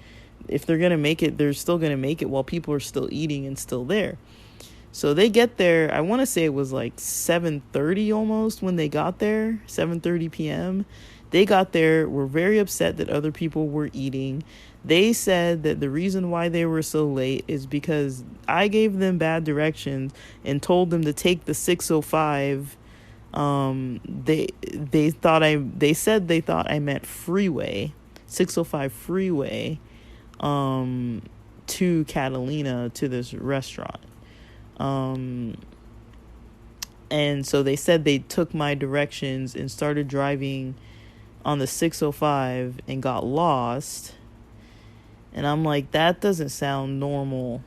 if they're going to make it, they're still going to make it while people are still eating and still there. So they get there. I want to say it was 7:30 almost when they got there, 7:30 p.m. They got there, were very upset that other people were eating. They said that the reason why they were so late is because I gave them bad directions and told them to take the 605. They said they thought I meant freeway, 605 freeway, to Catalina, to this restaurant. And so they said they took my directions and started driving on the 605 and got lost. And I'm like, that doesn't sound normal.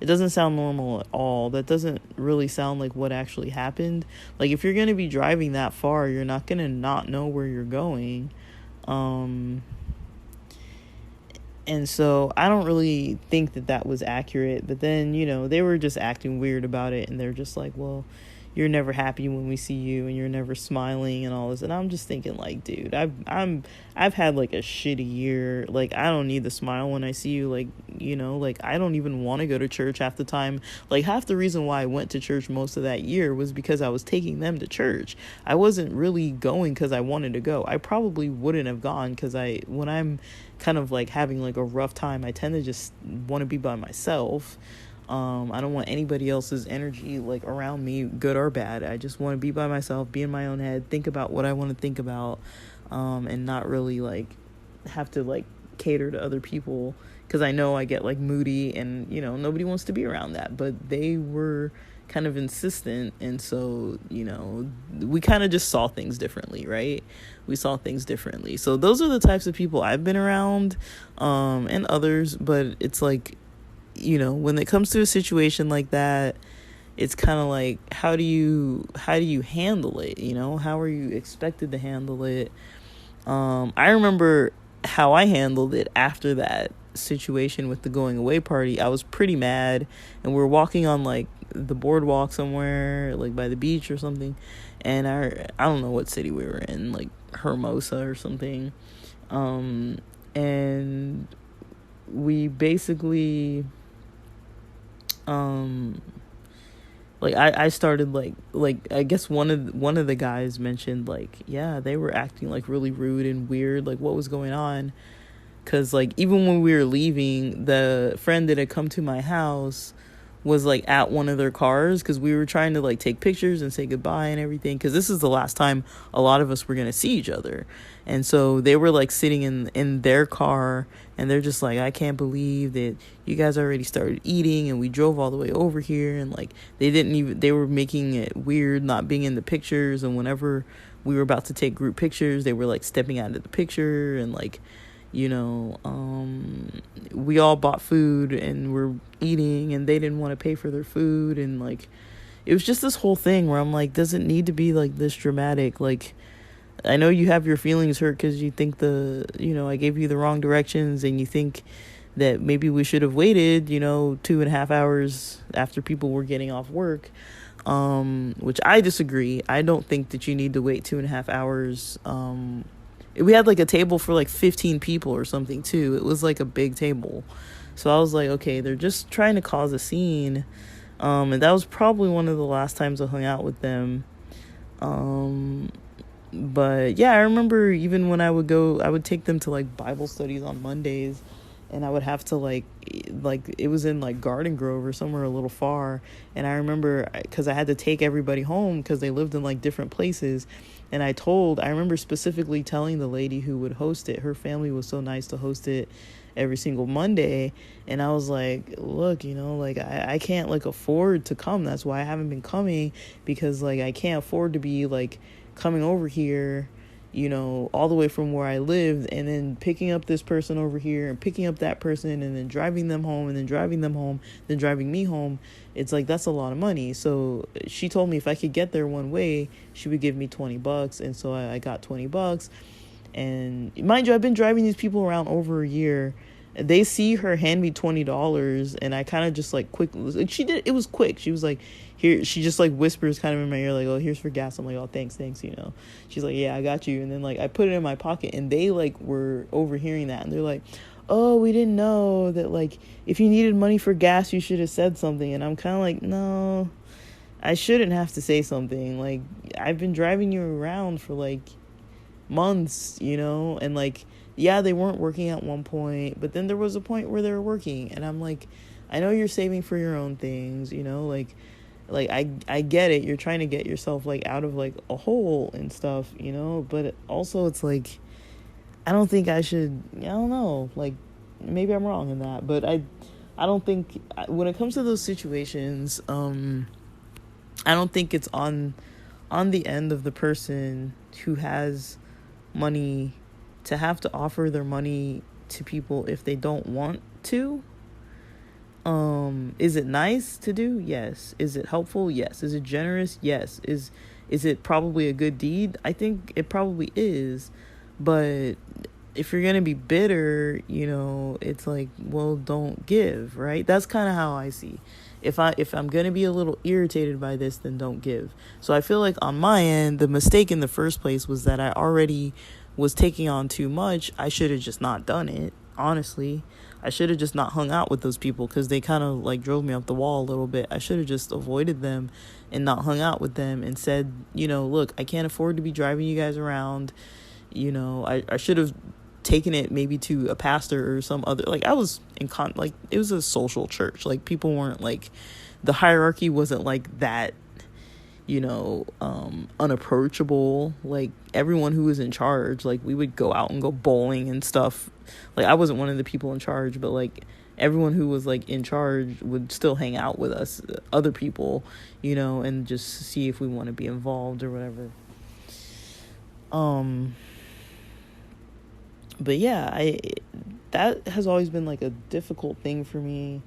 It doesn't sound normal at all. That doesn't really sound like what actually happened. Like, if you're going to be driving that far, you're not going to not know where you're going. And so I don't really think that was accurate. But then, they were just acting weird about it. And they're just like, well, you're never happy when we see you, and you're never smiling and all this. And I'm just thinking, dude, I've had a shitty year. I don't need the smile when I see you. I don't even want to go to church half the time. Half the reason why I went to church most of that year was because I was taking them to church. I wasn't really going because I wanted to go. I probably wouldn't have gone because when I'm kind of having a rough time, I tend to just want to be by myself. I don't want anybody else's energy around me, good or bad. I just want to be by myself, be in my own head, think about what I want to think about, and not really have to cater to other people, because I know I get moody, and nobody wants to be around that. But they were kind of insistent, and so we kind of just saw things differently, right? We saw things differently. So those are the types of people I've been around, and others. But it's when it comes to a situation like that, it's kind of how do you handle it? How are you expected to handle it? I remember how I handled it after that situation with the going away party. I was pretty mad, and we were walking on the boardwalk somewhere, by the beach or something, and I don't know what city we were in, Hermosa or something, and we basically I started I guess one of the guys mentioned yeah, they were acting really rude and weird, what was going on, because even when we were leaving, the friend that had come to my house was like at one of their cars, because we were trying to like take pictures and say goodbye and everything, because this is the last time a lot of us were gonna see each other. And so they were like sitting in their car, and they're just like, I can't believe that you guys already started eating and we drove all the way over here. And like they were making it weird not being in the pictures, and whenever we were about to take group pictures, they were like stepping out of the picture. And like, we all bought food and we're eating, and they didn't want to pay for their food. And like, it was just this whole thing where I'm like, does it need to be like this dramatic? Like, I know you have your feelings hurt because you think I gave you the wrong directions, and you think that maybe we should have waited 2.5 hours after people were getting off work, which I disagree. I don't think that you need to wait 2.5 hours. We had like a table for like 15 people or something too. It was like a big table. So I was like, okay, they're just trying to cause a scene. And that was probably one of the last times I hung out with them. But yeah, I remember even when I would take them to like Bible studies on Mondays, and I would have to like it was in like Garden Grove or somewhere a little far. And I remember, because I had to take everybody home because they lived in like different places. And I remember specifically telling the lady who would host it, her family was so nice to host it every single Monday. And I was like, look, like I can't like afford to come. That's why I haven't been coming, because like I can't afford to be like coming over here, all the way from where I lived, and then picking up this person over here and picking up that person, and then driving them home, and then driving them home, then driving me home. It's like, that's a lot of money. So she told me if I could get there one way, she would give me $20. And so I got $20. And mind you, I've been driving these people around over a year. They see her hand me $20, and I kind of just like it was quick. She was like, here, she just like whispers kind of in my ear, like, oh, here's for gas. I'm like, oh, thanks. She's like, yeah, I got you. And then like I put it in my pocket, and they like were overhearing that, and they're like, oh, we didn't know that like if you needed money for gas, you should have said something. And I'm kind of like, no, I shouldn't have to say something. Like, I've been driving you around for like months, and like, yeah, they weren't working at one point, but then there was a point where they were working. And I'm like, I know you're saving for your own things, like I get it. You're trying to get yourself like out of like a hole and stuff, but also it's like, I don't think I should, I don't know, like maybe I'm wrong in that, but I don't think, when it comes to those situations, I don't think it's on the end of the person who has money to have to offer their money to people if they don't want to. Is it nice to do? Yes. Is it helpful? Yes. Is it generous? Yes. Is it probably a good deed? I think it probably is. But if you're gonna be bitter, it's like, well, don't give, right? That's kind of how I see. If I'm gonna be a little irritated by this, then don't give. So I feel like on my end, the mistake in the first place was that I already was taking on too much. I should have just not done it, honestly. I should have just not hung out with those people, because they kind of like drove me up the wall a little bit. I should have just avoided them and not hung out with them, and said, look, I can't afford to be driving you guys around. I should have taken it maybe to a pastor or some other, like I was like it was a social church. Like, people weren't like, the hierarchy wasn't like that, unapproachable. Like, everyone who was in charge, like, we would go out and go bowling and stuff. Like, I wasn't one of the people in charge, but like everyone who was like in charge would still hang out with us, other people, and just see if we want to be involved or whatever. But yeah, that has always been like a difficult thing for me,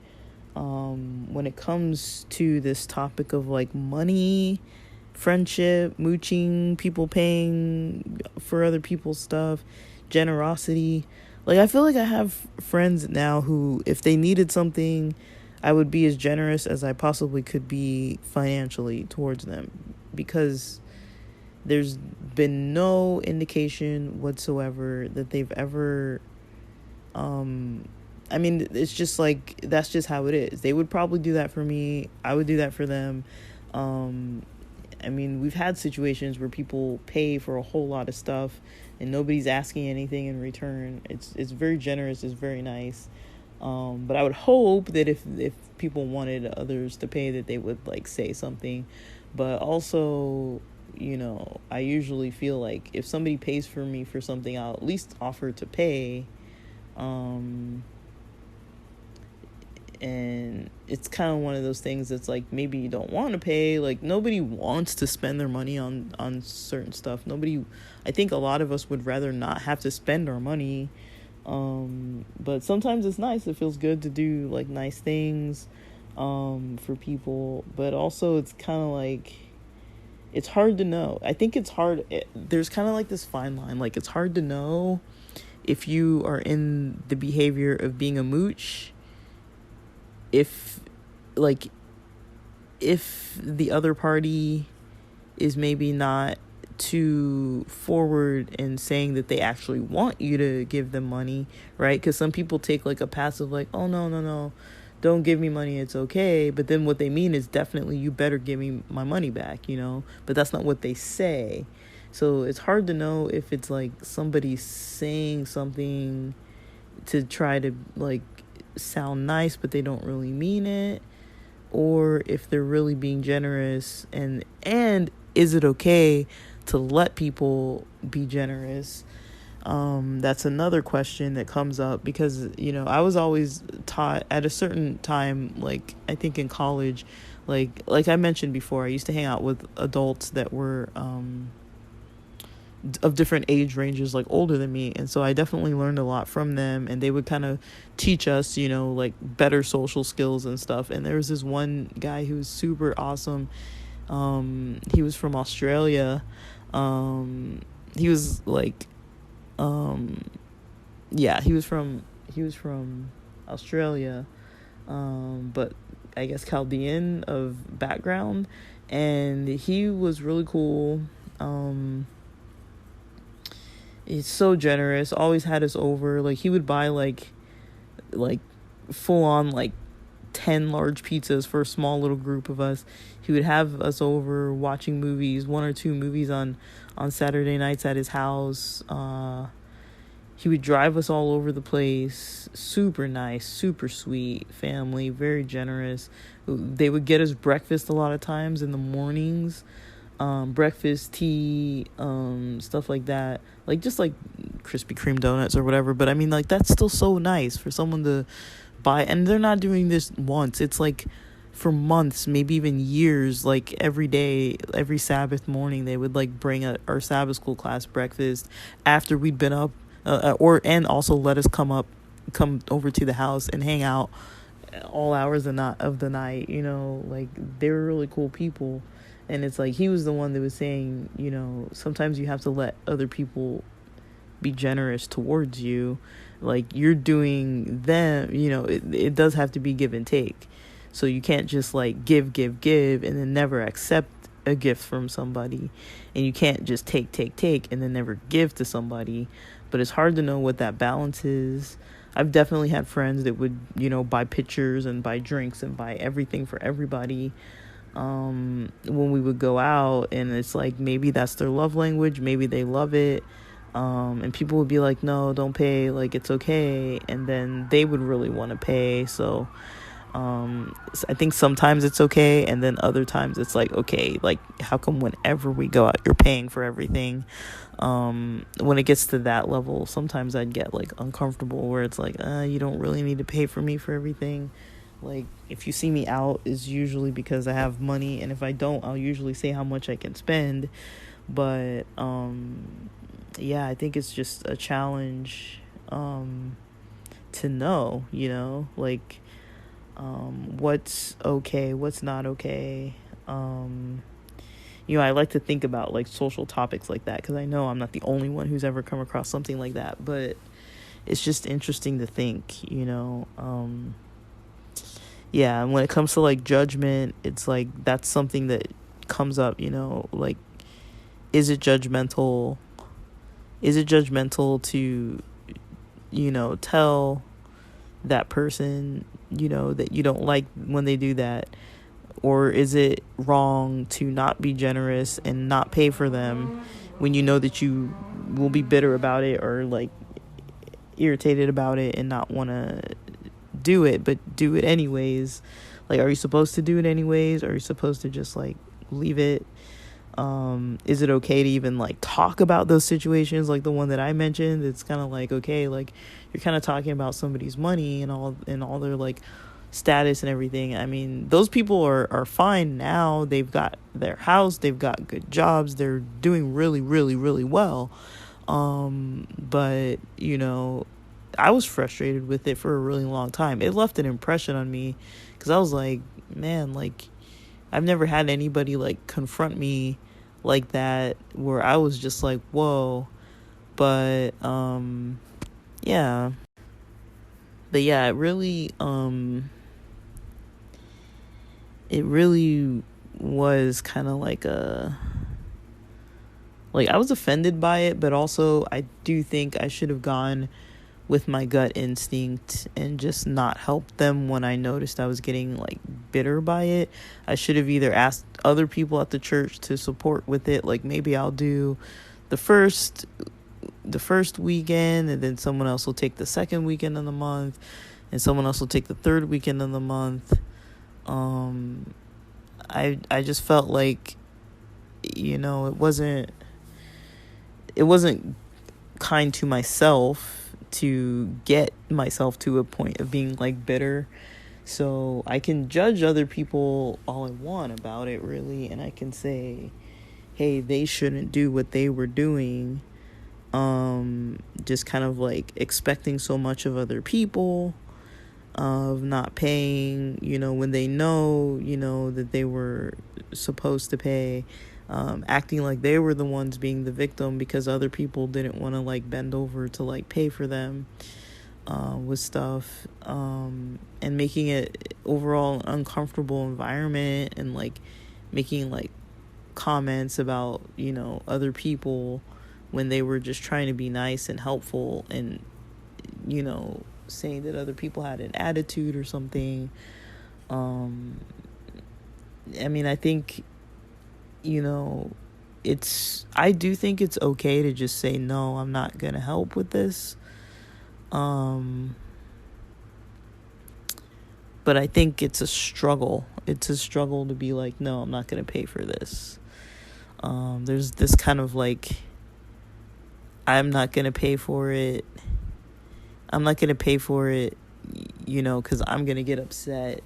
when it comes to this topic of like money, friendship, mooching, people paying for other people's stuff, generosity. Like, I feel like I have friends now who, if they needed something, I would be as generous as I possibly could be financially towards them, because there's been no indication whatsoever that they've ever, it's just like, that's just how it is. They would probably do that for me. I would do that for them. We've had situations where people pay for a whole lot of stuff and nobody's asking anything in return. It's very generous. It's very nice. But I would hope that if people wanted others to pay, that they would like say something. But also, I usually feel like if somebody pays for me for something, I'll at least offer to pay. And it's kind of one of those things that's like, maybe you don't want to pay. Like, nobody wants to spend their money on certain stuff. I think a lot of us would rather not have to spend our money. But sometimes it's nice. It feels good to do like nice things for people. But also it's kind of like, it's hard to know. I think it's hard. There's kind of like this fine line. Like, it's hard to know if you are in the behavior of being a mooch, if the other party is maybe not too forward in saying that they actually want you to give them money, right? Because some people take like a passive, like, oh, no, don't give me money, it's okay. But then what they mean is definitely, you better give me my money back, but that's not what they say. So it's hard to know if it's like somebody saying something to try to like sound nice, but they don't really mean it, or if they're really being generous. And is it okay to let people be generous? That's another question that comes up, because I was always taught at a certain time, like I think in college, like I mentioned before, I used to hang out with adults that were of different age ranges, like older than me, and so I definitely learned a lot from them, and they would kind of teach us like better social skills and stuff. And there was this one guy who was super awesome. He was from Australia. He was like he was from Australia, but I guess Chaldean of background, and he was really cool. He's so generous, always had us over. Like, he would buy like full on like 10 large pizzas for a small little group of us. He would have us over watching movies, 1 or 2 movies on Saturday nights at his house. He would drive us all over the place. Super nice, super sweet family, very generous. They would get us breakfast a lot of times in the mornings. Breakfast, tea, stuff like that. Like, just like Krispy Kreme donuts or whatever. But I mean, like, that's still so nice for someone to buy. And they're not doing this once. It's like for months, maybe even years. Like, every day, every Sabbath morning, they would like bring our Sabbath school class breakfast after we'd been up, and also let us come over to the house and hang out all hours of the night. Like, they were really cool people. And it's like, he was the one that was saying, sometimes you have to let other people be generous towards you. Like, you're doing them, it does have to be give and take. So you can't just like give, and then never accept a gift from somebody. And you can't just take, and then never give to somebody. But it's hard to know what that balance is. I've definitely had friends that would, buy pictures and buy drinks and buy everything for everybody. When we would go out, and it's like, maybe that's their love language, maybe they love it, and people would be like, no, don't pay, like, it's okay, and then they would really want to pay. So I think sometimes it's okay, and then other times it's like, okay, like, how come whenever we go out you're paying for everything? When it gets to that level, sometimes I'd get like uncomfortable, where it's like, you don't really need to pay for me for everything. Like, if you see me out, is usually because I have money, and if I don't, I'll usually say how much I can spend. But yeah, I think it's just a challenge to know, like, what's okay, what's not okay. I like to think about like social topics like that, because I know I'm not the only one who's ever come across something like that. But it's just interesting to think, yeah, and when it comes to like judgment, it's like, that's something that comes up, like, is it judgmental? Is it judgmental to, tell that person, that you don't like when they do that? Or is it wrong to not be generous and not pay for them when you know that you will be bitter about it, or like irritated about it, and not want to do it, but do it anyways. Like, are you supposed to do it anyways? Or are you supposed to just like leave it? Is it okay to even like talk about those situations, like the one that I mentioned? It's kind of like, okay, like you're kind of talking about somebody's money and all their like status and everything. I mean, those people are fine now. They've got their house, they've got good jobs, they're doing really, really, really well. But you know, I was frustrated with it for a really long time. It left an impression on me because I was like, man, like I've never had anybody like confront me like that where I was just like, whoa. But yeah. But yeah, it really was kind of like I was offended by it, but also I do think I should have gone with my gut instinct and just not helped them when I noticed I was getting like bitter by it. I should have either asked other people at the church to support with it. Like maybe I'll do the first weekend, and then someone else will take the second weekend of the month, and someone else will take the third weekend of the month. I just felt like, you know, it wasn't kind to myself to get myself to a point of being like bitter. So I can judge other people all I want about it, really, and I can say, hey, they shouldn't do what they were doing. Just kind of like expecting so much of other people, of not paying, you know, when they know, you know, that they were supposed to pay, acting like they were the ones being the victim because other people didn't want to like bend over to like pay for them with stuff, and making it overall an uncomfortable environment, and like making like comments about, you know, other people when they were just trying to be nice and helpful, and, you know, saying that other people had an attitude or something. I mean, I think, you know, I do think it's okay to just say, no, I'm not going to help with this. But I think it's a struggle. It's a struggle to be like, no, I'm not going to pay for this. There's this kind of like, I'm not going to pay for it. I'm not going to pay for it, you know, because I'm going to get upset.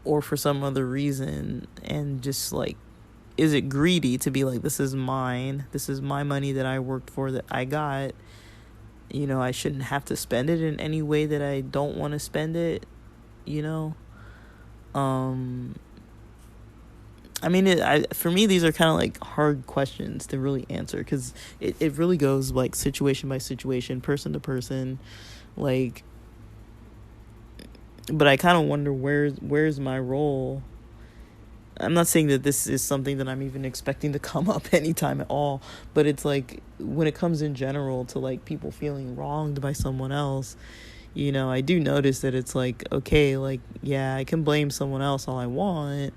Or for some other reason. And just like, is it greedy to be like, this is mine. This is my money that I worked for, that I got. You know, I shouldn't have to spend it in any way that I don't want to spend it, you know? I mean, for me, these are kind of like hard questions to really answer, because it really goes like situation by situation, person to person, like. But I kind of wonder where's my role. I'm not saying that this is something that I'm even expecting to come up anytime at all, but it's like when it comes in general to like people feeling wronged by someone else, you know, I do notice that it's like, okay, like, yeah, I can blame someone else all I want.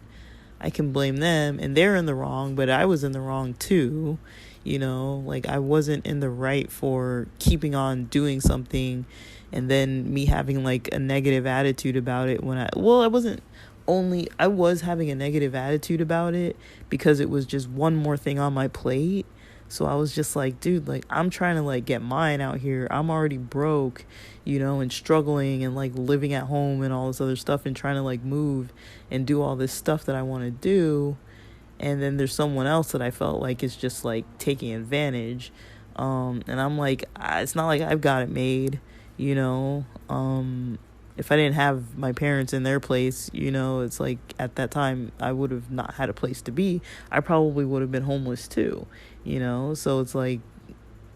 I can blame them and they're in the wrong, but I was in the wrong too. You know, like I wasn't in the right for keeping on doing something and then me having like a negative attitude about it I was having a negative attitude about it because it was just one more thing on my plate. So I was just like, dude, like I'm trying to like get mine out here. I'm already broke, you know, and struggling and like living at home and all this other stuff and trying to like move and do all this stuff that I want to do. And then there's someone else that I felt like is just like taking advantage. And I'm like, it's not like I've got it made, you know. If I didn't have my parents in their place, you know, it's like at that time I would have not had a place to be. I probably would have been homeless too, you know. So it's like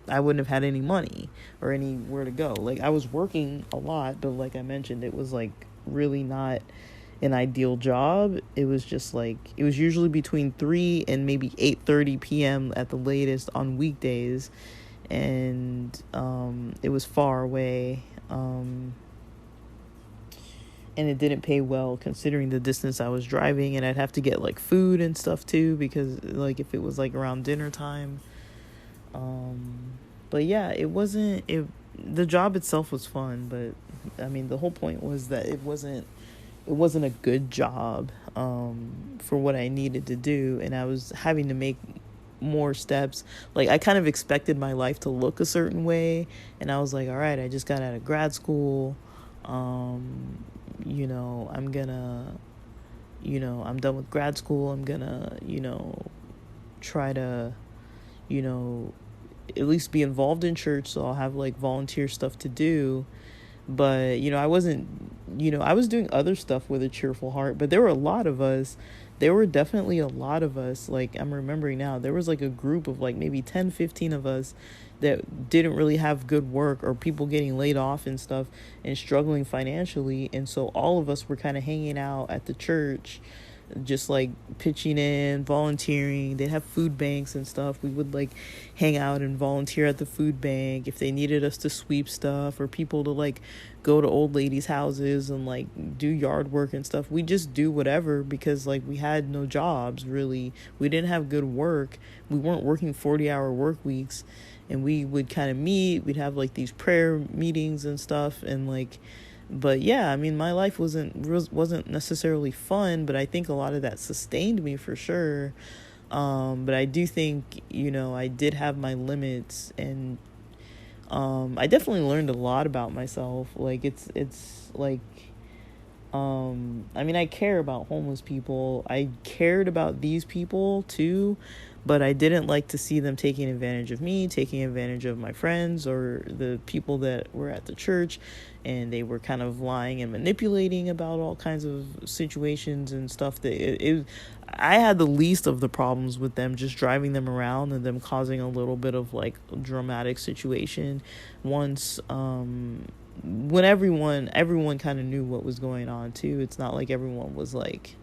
I wouldn't have had any money or anywhere to go. Like I was working a lot, but like I mentioned, it was like really not an ideal job. It was just like, it was usually between 3 and maybe 8:30 p.m. at the latest on weekdays. And it was far away. And it didn't pay well considering the distance I was driving, and I'd have to get like food and stuff too, because like if it was like around dinner time. But yeah, the job itself was fun, but I mean the whole point was that it wasn't a good job for what I needed to do, and I was having to make more steps. Like I kind of expected my life to look a certain way, and I was like, all right, I just got out of grad school. I'm gonna, I'm done with grad school. I'm gonna, try to, you know, at least be involved in church, so I'll have like volunteer stuff to do. But I wasn't, I was doing other stuff with a cheerful heart, but there were definitely a lot of us. Like I'm remembering now, there was like a group of like maybe 10, 15 of us that didn't really have good work, or people getting laid off and stuff and struggling financially, and so all of us were kind of hanging out at the church, just like pitching in, volunteering. They'd have food banks and stuff. We would like hang out and volunteer at the food bank if they needed us to sweep stuff, or people to like go to old ladies' houses and like do yard work and stuff. We just do whatever, because like we had no jobs really. We didn't have good work. We weren't working 40-hour work weeks, and we would kind of meet. We'd have like these prayer meetings and stuff, and like, but yeah, I mean, my life wasn't necessarily fun, but I think a lot of that sustained me for sure. But I do think, I did have my limits, and I definitely learned a lot about myself. Like it's like, I mean, I care about homeless people. I cared about these people too, but I didn't like to see them taking advantage of me, taking advantage of my friends or the people that were at the church, and they were kind of lying and manipulating about all kinds of situations and stuff. I had the least of the problems with them, just driving them around and them causing a little bit of like dramatic situation once, when everyone kind of knew what was going on too. It's not like everyone was like,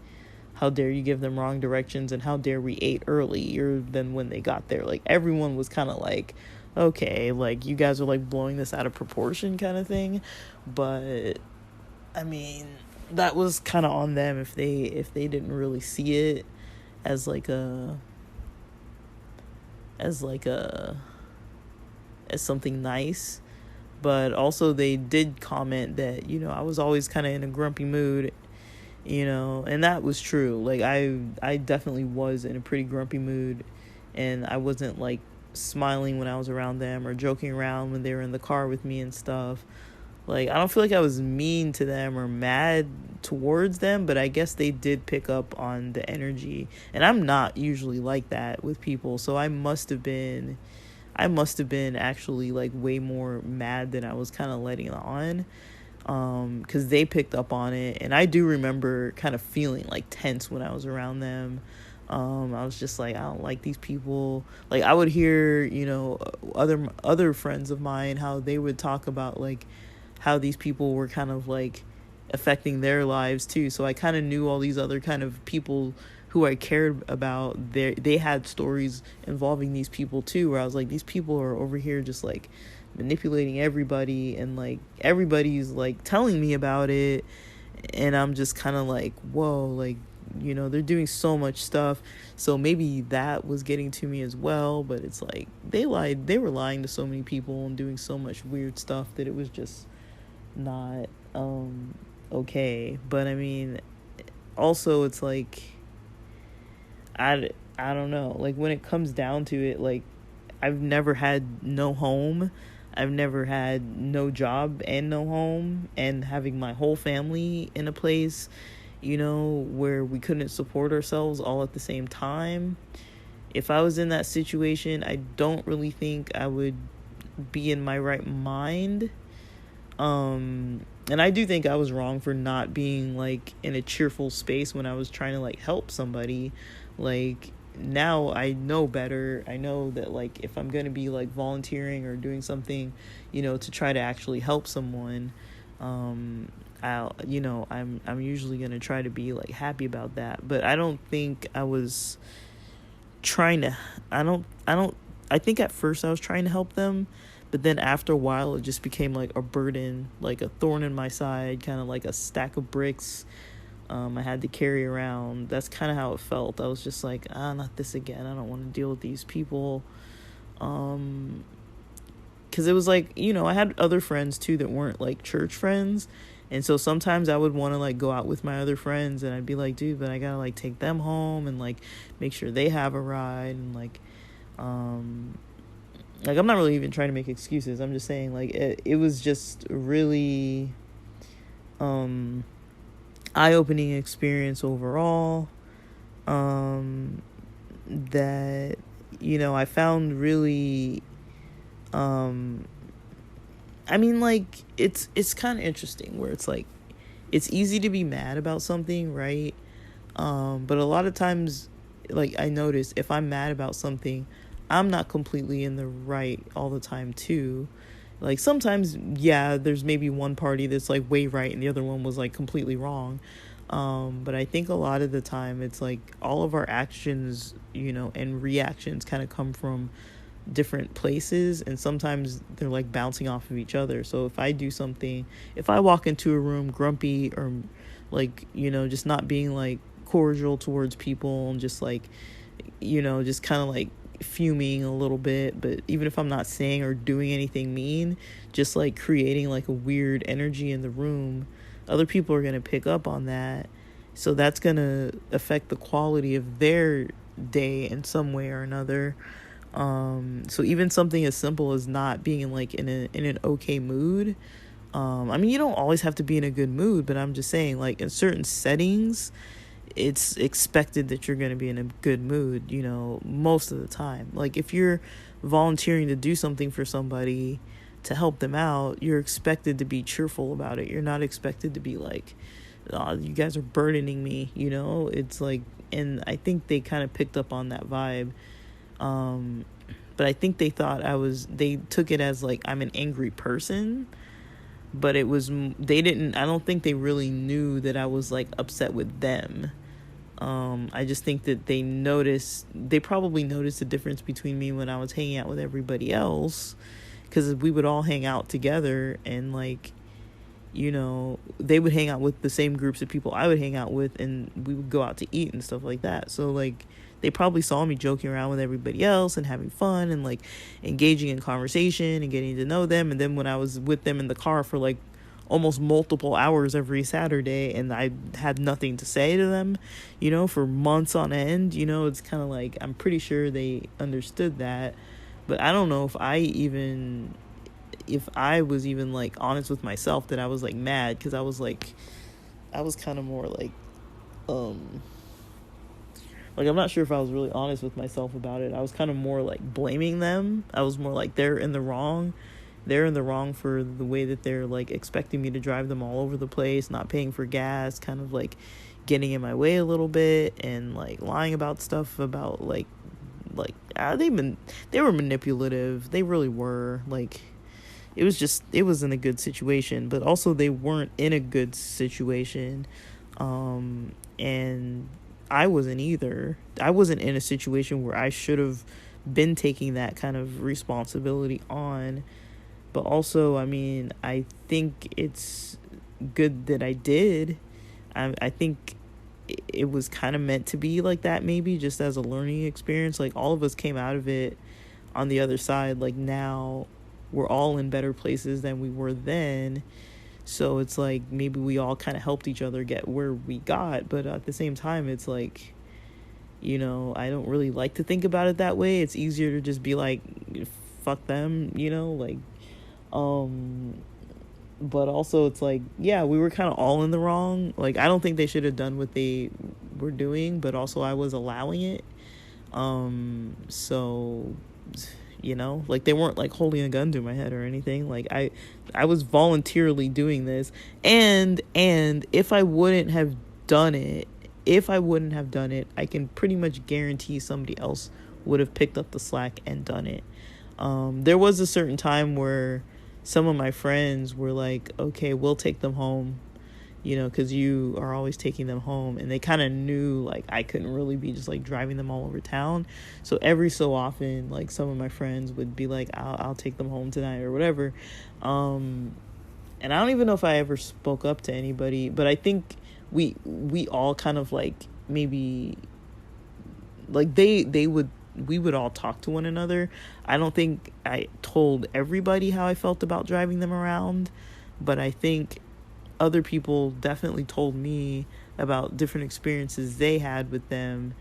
how dare you give them wrong directions, and how dare we ate earlier than when they got there. Like everyone was kind of like, okay, like you guys are like blowing this out of proportion kind of thing. But I mean, that was kind of on them if they didn't really see it as like a as like a as something nice. But also they did comment that, I was always kind of in a grumpy mood, and that was true. Like I definitely was in a pretty grumpy mood, and I wasn't like smiling when I was around them or joking around when they were in the car with me and stuff. Like I don't feel like I was mean to them or mad towards them, but I guess they did pick up on the energy, and I'm not usually like that with people, so I must have been actually like way more mad than I was kind of letting on, because they picked up on it. And I do remember kind of feeling like tense when I was around them. I was just like, I don't like these people. Like I would hear, other friends of mine, how they would talk about like how these people were kind of like affecting their lives too. So I kind of knew all these other kind of people who I cared about. They had stories involving these people too, where I was like, these people are over here just like manipulating everybody, and like everybody's like telling me about it, and I'm just kind of like, whoa, like, they're doing so much stuff. So maybe that was getting to me as well, but it's like they were lying to so many people and doing so much weird stuff that it was just not okay. But I mean, also it's like, I don't know, like when it comes down to it, like I've never had no home. I've never had no job and no home, and having my whole family in a place, where we couldn't support ourselves all at the same time. If I was in that situation, I don't really think I would be in my right mind. And I do think I was wrong for not being like in a cheerful space when I was trying to like help somebody. Like now I know better. I know that like if I'm going to be like volunteering or doing something, to try to actually help someone, I'm usually going to try to be like happy about that. But I don't think I was trying to, I think at first I was trying to help them, but then after a while it just became like a burden, like a thorn in my side, kind of like a stack of bricks I had to carry around. That's kind of how it felt. I was just like, not this again. I don't want to deal with these people. because it was like, I had other friends too that weren't like church friends. And so sometimes I would want to like go out with my other friends, and I'd be like, dude, but I gotta like take them home and like make sure they have a ride. And like I'm not really even trying to make excuses. I'm just saying, like, it was just really eye-opening experience overall, that I found really, I mean, like, it's kind of interesting where it's like, it's easy to be mad about something, right? But a lot of times, like, I notice if I'm mad about something, I'm not completely in the right all the time too. Like, sometimes, yeah, there's maybe one party that's like way right and the other one was like completely wrong. But I think a lot of the time it's like all of our actions, and reactions kind of come from different places, and sometimes they're like bouncing off of each other. So if I do something, if I walk into a room grumpy, or like, just not being like cordial towards people, and just like, just kind of like fuming a little bit, but even if I'm not saying or doing anything mean, just like creating like a weird energy in the room, other people are going to pick up on that. So that's going to affect the quality of their day in some way or another. So even something as simple as not being like in an okay mood. I mean, you don't always have to be in a good mood, but I'm just saying, like, in certain settings, it's expected that you're going to be in a good mood, most of the time. Like, if you're volunteering to do something for somebody to help them out, you're expected to be cheerful about it. You're not expected to be like, oh, you guys are burdening me, It's like, and I think they kind of picked up on that vibe. But I think they took it as like I'm an angry person, but I don't think they really knew that I was like upset with them. I just think that they probably noticed the difference between me when I was hanging out with everybody else, because we would all hang out together, and like, they would hang out with the same groups of people I would hang out with, and we would go out to eat and stuff like that. So like, they probably saw me joking around with everybody else and having fun and like engaging in conversation and getting to know them. And then when I was with them in the car for like almost multiple hours every Saturday, and I had nothing to say to them, for months on end, it's kind of like, I'm pretty sure they understood that. But I don't know if I was even like honest with myself that I was like mad, because I was kind of more like, like, I'm not sure if I was really honest with myself about it. I was kind of more like blaming them. I was more like, they're in the wrong for the way that they're like expecting me to drive them all over the place, not paying for gas, kind of like getting in my way a little bit, and like lying about stuff about like they were manipulative. They really were. Like, it wasn't a good situation, but also they weren't in a good situation. And I wasn't either. I wasn't in a situation where I should have been taking that kind of responsibility on. But also, I mean, I think it's good that I did. I think it was kind of meant to be like that, maybe just as a learning experience. Like, all of us came out of it on the other side. Like, now we're all in better places than we were then. So it's like, maybe we all kind of helped each other get where we got. But at the same time, it's like, I don't really like to think about it that way. It's easier to just be like, fuck them, like, but also it's like, yeah, we were kind of all in the wrong. Like, I don't think they should have done what they were doing, but also I was allowing it. So, like, they weren't like holding a gun to my head or anything. Like, I was voluntarily doing this, and if I wouldn't have done it, I can pretty much guarantee somebody else would have picked up the slack and done it. There was a certain time where some of my friends were like, okay, we'll take them home, because you are always taking them home. And they kind of knew, like, I couldn't really be just like driving them all over town. So every so often, like, some of my friends would be like, I'll take them home tonight or whatever. And I don't even know if I ever spoke up to anybody, but I think we all kind of like, maybe like they would we would all talk to one another. I don't think I told everybody how I felt about driving them around, but I think other people definitely told me about different experiences they had with them.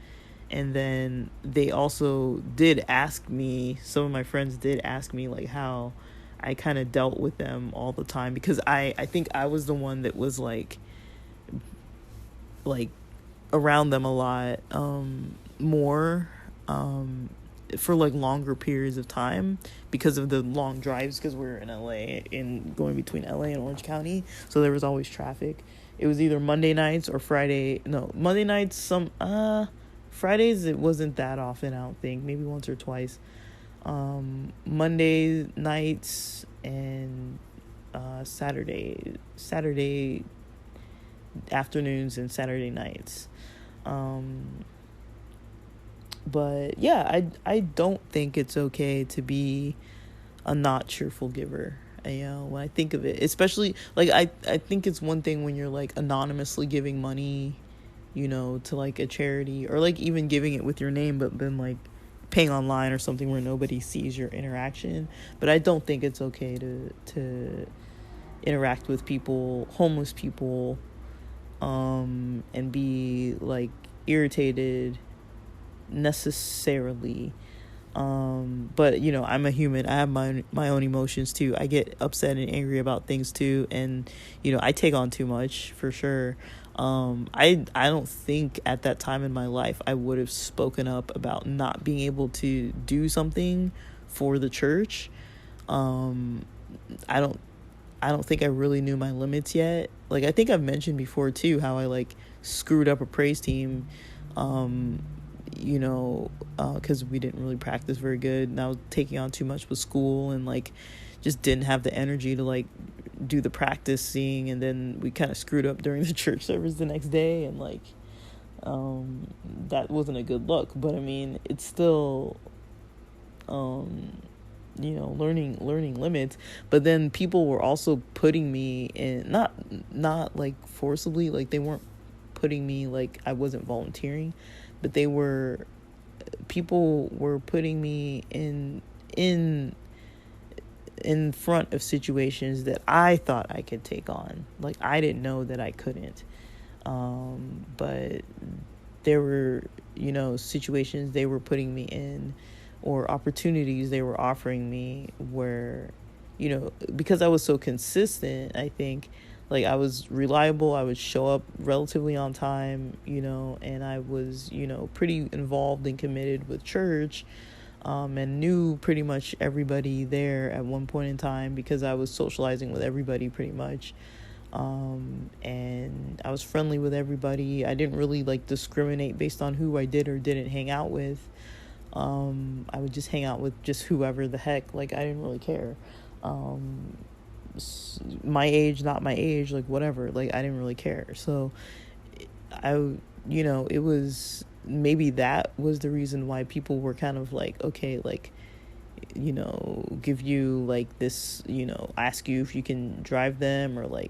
And then they also did ask me, some of my friends did ask me like how I kind of dealt with them all the time, because I think I was the one that was like around them a lot more for like longer periods of time because of the long drives, because we're in LA and going between LA and Orange County, so there was always traffic. It was either Monday nights or Monday nights, Fridays it wasn't that often, I don't think, maybe once or twice. Monday nights and Saturday afternoons and Saturday nights. But yeah, I don't think it's okay to be a not cheerful giver. When I think of it, especially like I think it's one thing when you're like anonymously giving money, to like a charity, or like even giving it with your name, but then like paying online or something where nobody sees your interaction. But I don't think it's okay to interact with people, homeless people, and be like irritated necessarily. But I'm a human. I have my own emotions too. I get upset and angry about things too, and I take on too much for sure. I don't think at that time in my life I would have spoken up about not being able to do something for the church. I don't think I really knew my limits yet. Like I think I've mentioned before too how I like screwed up a praise team, because we didn't really practice very good, and I was taking on too much with school, and like just didn't have the energy to like do the practicing, and then we kind of screwed up during the church service the next day, and like that wasn't a good look. But I mean, it's still learning limits. But then people were also putting me in, not like forcibly, like they weren't putting me like I wasn't volunteering, but people were putting me in front of situations that I thought I could take on. Like I didn't know that I couldn't. But there were, situations they were putting me in, or opportunities they were offering me where, because I was so consistent, I think, like I was reliable, I would show up relatively on time, and I was, pretty involved and committed with church, and knew pretty much everybody there at one point in time, because I was socializing with everybody pretty much. And I was friendly with everybody. I didn't really like discriminate based on who I did or didn't hang out with. I would just hang out with just whoever the heck, like I didn't really care. My age, not my age, like whatever, like I didn't really care. So it was, maybe that was the reason why people were kind of like, okay, like, give you like this, ask you if you can drive them, or like,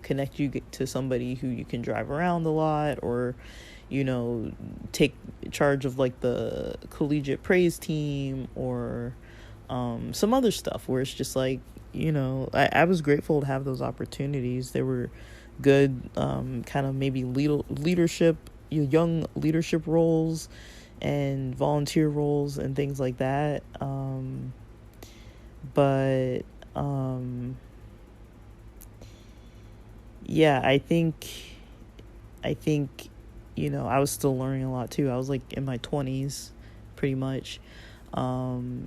connect you to somebody who you can drive around a lot, or take charge of like the collegiate praise team, or some other stuff where it's just like, I was grateful to have those opportunities. They were good, kind of maybe leadership, young leadership roles and volunteer roles and things like that. But yeah, I think I was still learning a lot too. I was like in my 20s pretty much.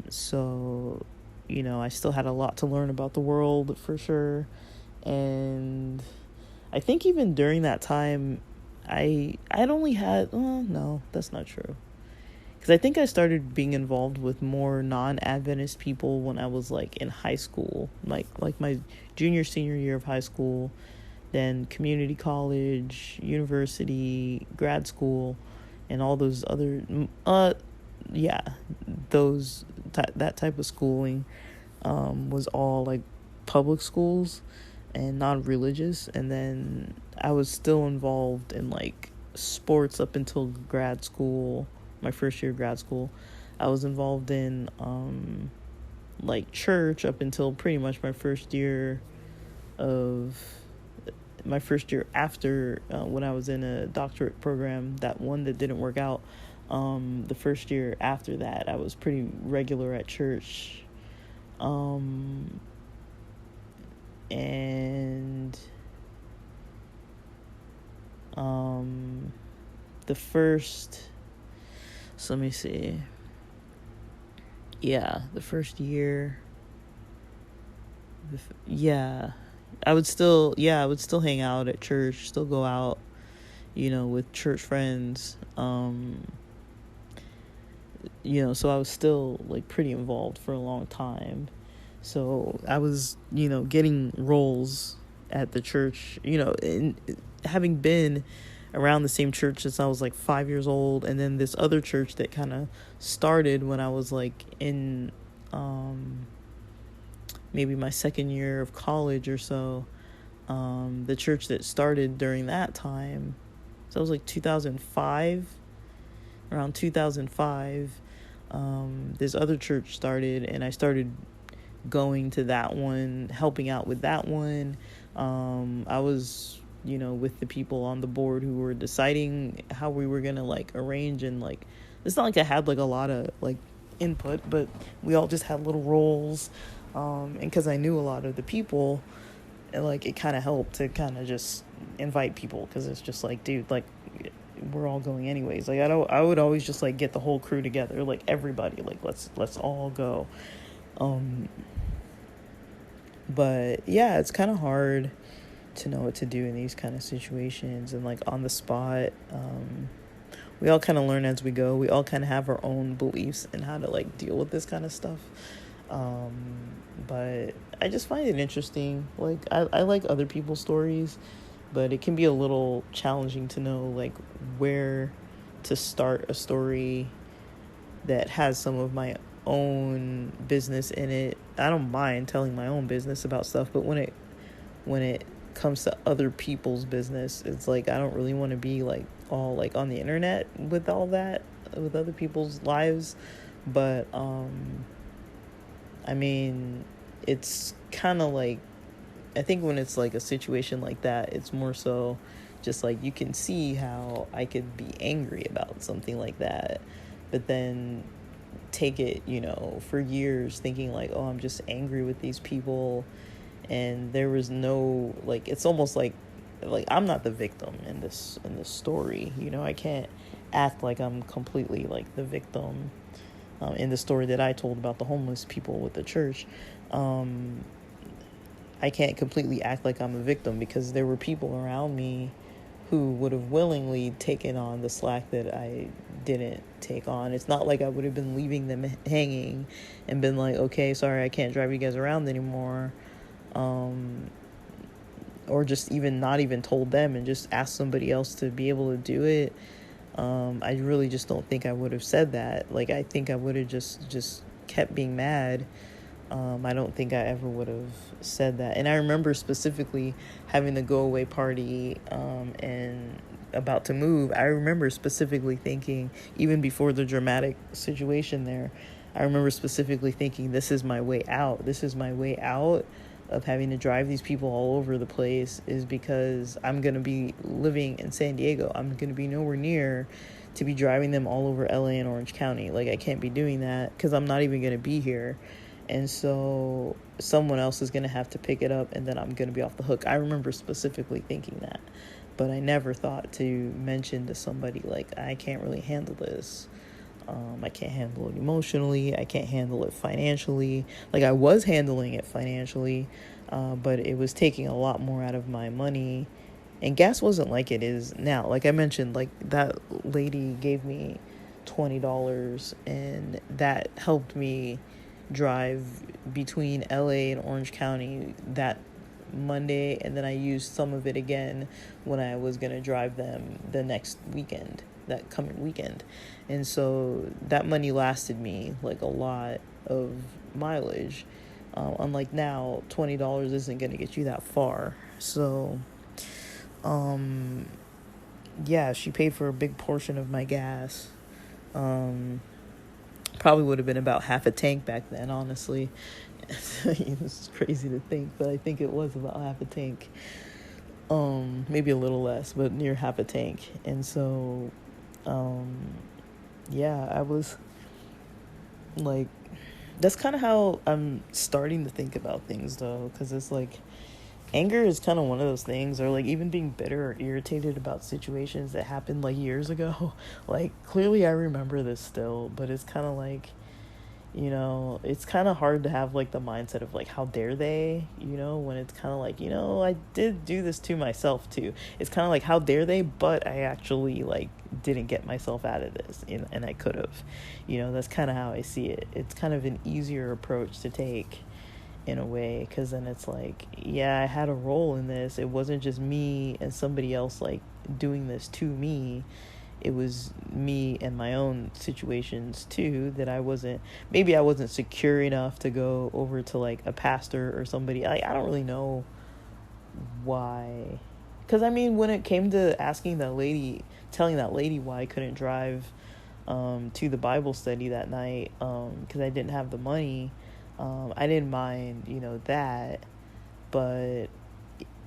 So I still had a lot to learn about the world for sure. And I think even during that time, I'd only had, no, that's not true. Because I think I started being involved with more non-Adventist people when I was like in high school, like my senior year of high school, then community college, university, grad school, and all those other, that type of schooling was all like public schools and non-religious. And then I was still involved in like sports up until grad school, my first year of grad school. I was involved in like church up until pretty much my first year after when I was in a doctorate program, that one that didn't work out. The first year after that, I was pretty regular at church. And the first, so let me see. Yeah, the first year. I would still hang out at church, still go out, with church friends. So I was still like pretty involved for a long time. So I was, getting roles at the church, and having been around the same church since I was like 5 years old, and then this other church that kind of started when I was like in maybe my second year of college or so. The church that started during that time, so it was like 2005, around 2005, this other church started, and I started going to that one, helping out with that one. I was, with the people on the board who were deciding how we were gonna like arrange, and like, it's not like I had like a lot of like input, but we all just had little roles. And because I knew a lot of the people, like, it kind of helped to kind of just invite people, because it's just like, dude, like, we're all going anyways. Like, I would always just like get the whole crew together, like everybody, like let's all go. But yeah, it's kind of hard to know what to do in these kind of situations, and like on the spot. We all kind of learn as we go. We all kind of have our own beliefs in how to like deal with this kind of stuff. But I just find it interesting. Like, I like other people's stories, but it can be a little challenging to know like where to start a story that has some of my own business in it. I don't mind telling my own business about stuff, but when it comes to other people's business, it's like I don't really want to be like all like on the internet with all that, with other people's lives. But I mean, it's kind of like, I think when it's like a situation like that, it's more so just like you can see how I could be angry about something like that, but then take it, for years thinking like, oh, I'm just angry with these people, and there was no, like, it's almost like I'm not the victim in this story. I can't act like I'm completely like the victim in the story that I told about the homeless people with the church. I can't completely act like I'm a victim, because there were people around me who would have willingly taken on the slack that I didn't take on. It's not like I would have been leaving them hanging and been like, okay, sorry, I can't drive you guys around anymore. Or just even not even told them and just asked somebody else to be able to do it. I really just don't think I would have said that. Like, I think I would have just kept being mad. I don't think I ever would have said that. And I remember specifically having the go away party and about to move. I remember specifically thinking, even before the dramatic situation there, I remember specifically thinking, this is my way out. This is my way out of having to drive these people all over the place, is because I'm going to be living in San Diego. I'm going to be nowhere near to be driving them all over LA and Orange County. Like, I can't be doing that, because I'm not even going to be here. And so someone else is going to have to pick it up, and then I'm going to be off the hook. I remember specifically thinking that, but I never thought to mention to somebody, like, I can't really handle this. I can't handle it emotionally. I can't handle it financially. Like, I was handling it financially, but it was taking a lot more out of my money. And gas wasn't like it is now. Like I mentioned, like, that lady gave me $20, and that helped me drive between LA and Orange County that Monday, and then I used some of it again when I was going to drive them the next weekend, that coming weekend. And so that money lasted me like a lot of mileage. Unlike now, $20 isn't going to get you that far. So yeah, she paid for a big portion of my gas. Probably would have been about half a tank back then, honestly. It's crazy to think, but I think it was about half a tank. Maybe a little less, but near half a tank. And so, yeah, I was like, that's kind of how I'm starting to think about things, though, because it's like, anger is kind of one of those things, or like even being bitter or irritated about situations that happened like years ago. Like, clearly I remember this still, but it's kind of like, it's kind of hard to have like the mindset of like, how dare they, when it's kind of like, I did do this to myself too. It's kind of like, how dare they, but I actually like didn't get myself out of this, and I could have. That's kind of how I see it. It's kind of an easier approach to take in a way, because then it's like, yeah, I had a role in this. It wasn't just me and somebody else like doing this to me. It was me and my own situations too, that I wasn't secure enough to go over to like a pastor or somebody. I don't really know why, because I mean, when it came to telling that lady why I couldn't drive to the Bible study that night, because I didn't have the money, I didn't mind, that, but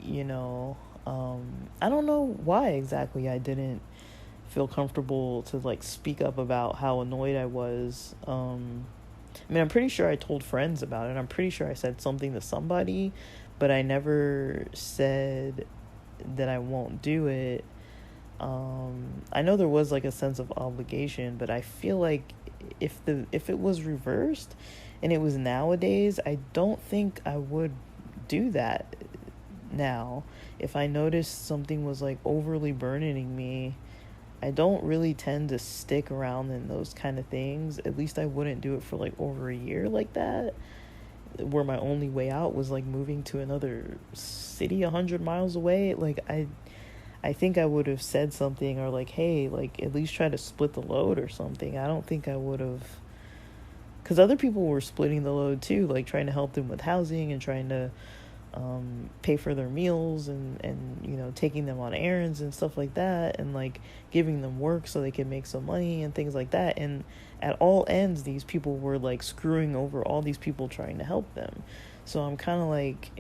I don't know why exactly I didn't feel comfortable to like speak up about how annoyed I was. I mean, I'm pretty sure I told friends about it. I'm pretty sure I said something to somebody, but I never said that I won't do it. I know there was like a sense of obligation, but I feel like if it was reversed and it was nowadays, I don't think I would do that now. If I noticed something was like overly burdening me, I don't really tend to stick around in those kind of things. At least I wouldn't do it for like over a year like that, where my only way out was like moving to another city 100 miles away. Like, I think I would have said something, or like, hey, like at least try to split the load or something. I don't think I would have, because other people were splitting the load too, like trying to help them with housing and trying to pay for their meals and taking them on errands and stuff like that, and like giving them work so they can make some money and things like that. And at all ends, these people were like screwing over all these people trying to help them. So I'm kind of like,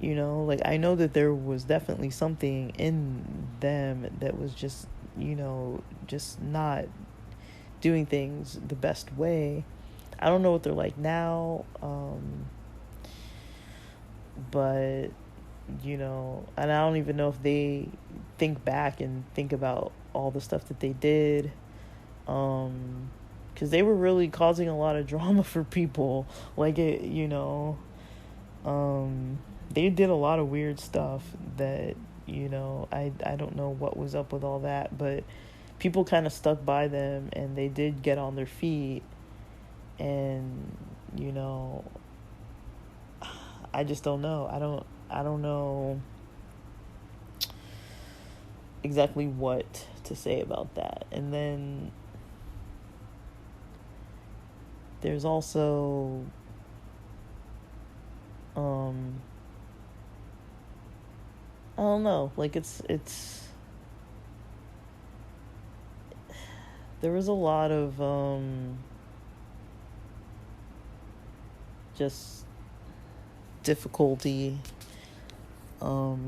like I know that there was definitely something in them that was just just not doing things the best way. I don't know what they're like now, but and I don't even know if they think back and think about all the stuff that they did, because they were really causing a lot of drama for people. Like, it, they did a lot of weird stuff that I don't know what was up with all that, but people kind of stuck by them, and they did get on their feet. And I just don't know. I don't know exactly what to say about that. And then there's also I don't know, like it's there was a lot of just difficulty, but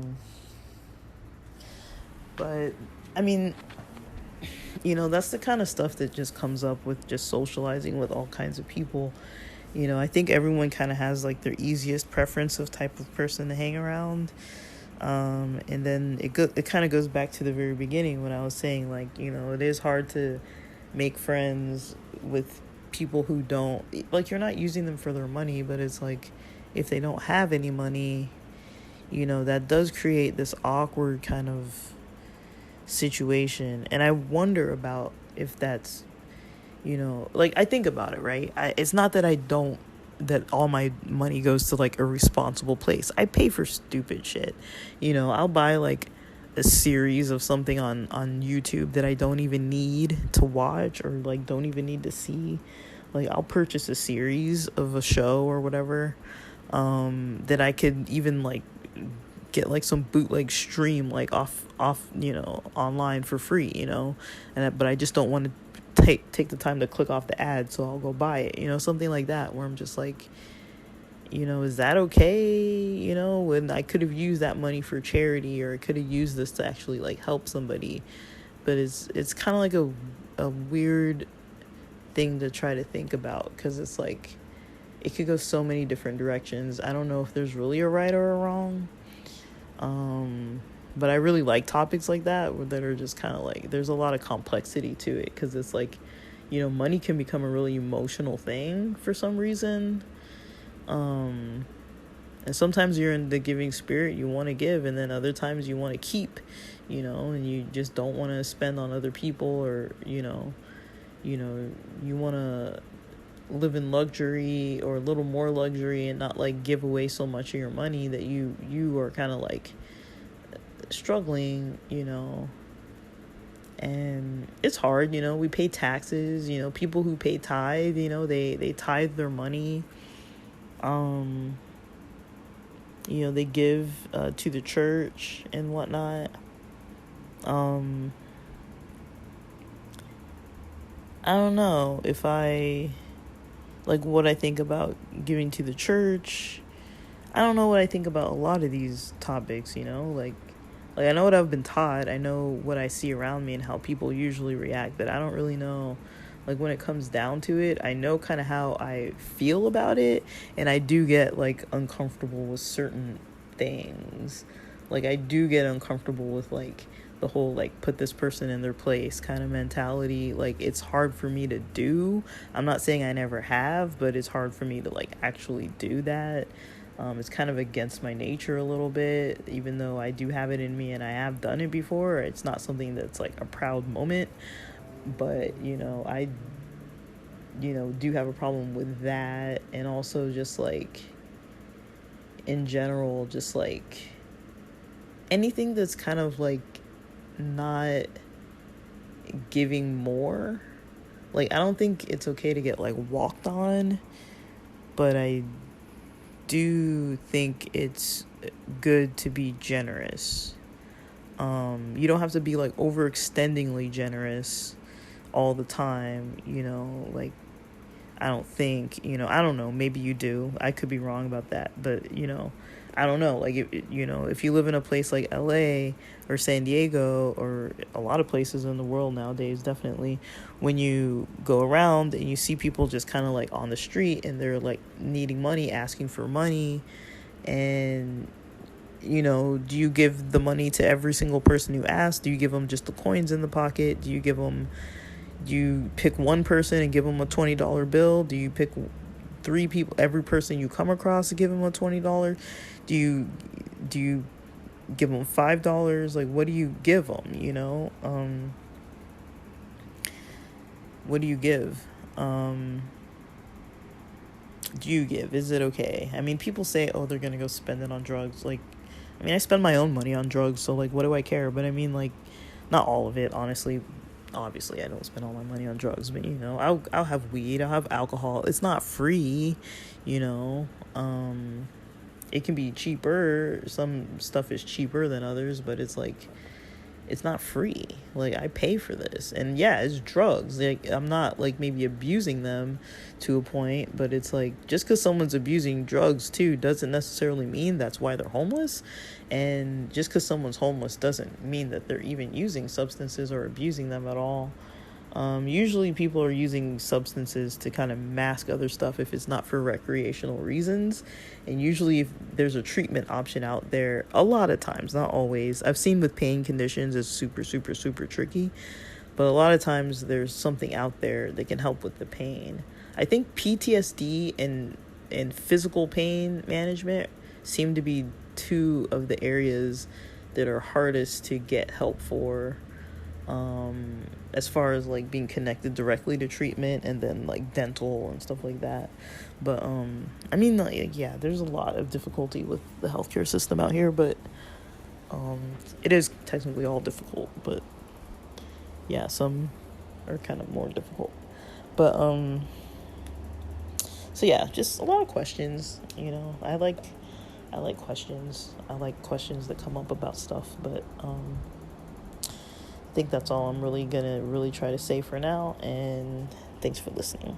I mean, that's the kind of stuff that just comes up with just socializing with all kinds of people. I think everyone kind of has like their easiest preference of type of person to hang around, and then it kind of goes back to the very beginning when I was saying, like, it is hard to make friends with people who don't, like, you're not using them for their money, but it's like, if they don't have any money, that does create this awkward kind of situation. And I wonder about if that's, like, I think about it, right? It's not that that all my money goes to like a responsible place. I pay for stupid shit. I'll buy like a series of something on YouTube that I don't even need to watch, or like don't even need to see. Like, I'll purchase a series of a show or whatever, that I could even like get like some bootleg stream like off online for free, but I just don't want to take the time to click off the ad, so I'll go buy it, something like that, where I'm just like, is that okay? When I could have used that money for charity, or I could have used this to actually like help somebody. But it's kind of like a weird thing to try to think about, because it's like it could go so many different directions. I don't know if there's really a right or a wrong. But I really like topics like that are just kind of like, there's a lot of complexity to it, because it's like, money can become a really emotional thing for some reason. And sometimes you're in the giving spirit, you want to give, and then other times you want to keep, and you just don't want to spend on other people, or you want to live in luxury, or a little more luxury, and not like give away so much of your money that you are kind of like struggling, and it's hard. We pay taxes, people who pay tithe, they tithe their money. They give to the church and whatnot. I don't know if I like what I think about giving to the church. I don't know what I think about a lot of these topics, like I know what I've been taught. I know what I see around me and how people usually react, but I don't really know, like, when it comes down to it. I know kind of how I feel about it, and I do get like uncomfortable with certain things. Like, I do get uncomfortable with like the whole like put this person in their place kind of mentality. Like, it's hard for me to do. I'm not saying I never have, but it's hard for me to like actually do that. It's kind of against my nature a little bit, even though I do have it in me and I have done it before. It's not something that's like a proud moment, but I do have a problem with that. And also just like in general, just like anything that's kind of like not giving more. Like, I don't think it's okay to get like walked on, but I do think it's good to be generous. You don't have to be like overextendingly generous all the time, like, I don't think, I don't know, maybe you do. I could be wrong about that, but I don't know, like, if you live in a place like LA or San Diego, or a lot of places in the world nowadays, definitely, when you go around and you see people just kind of like on the street and they're like needing money, asking for money, and do you give the money to every single person who asks? Do you give them just the coins in the pocket? Do you pick one person and give them a $20 bill? Do you pick 3 people, every person you come across, to give them a $20? Do you give them $5? Like, what do you give them? What do you give? Do you give? Is it okay? I mean, people say, oh, they're gonna go spend it on drugs. Like, I mean, I spend my own money on drugs, so like, what do I care? But I mean, like, not all of it, honestly. Obviously, I don't spend all my money on drugs, but I'll have weed, I'll have alcohol. It's not free, it can be cheaper. Some stuff is cheaper than others, but it's like, it's not free. Like, I pay for this, and yeah, it's drugs. Like, I'm not like maybe abusing them to a point, but it's like, just because someone's abusing drugs too doesn't necessarily mean that's why they're homeless. And just because someone's homeless doesn't mean that they're even using substances or abusing them at all. Usually people are using substances to kind of mask other stuff if it's not for recreational reasons. And usually if there's a treatment option out there, a lot of times, not always. I've seen with pain conditions, it's super, super, super tricky. But a lot of times there's something out there that can help with the pain. I think PTSD and physical pain management seem to be 2 of the areas that are hardest to get help for, as far as like being connected directly to treatment, and then like dental and stuff like that. But I mean, like, yeah, there's a lot of difficulty with the healthcare system out here, but it is technically all difficult, but yeah, some are kind of more difficult. But so yeah, just a lot of questions. I like questions. I like questions that come up about stuff, but think that's all I'm really gonna really try to say for now, and thanks for listening.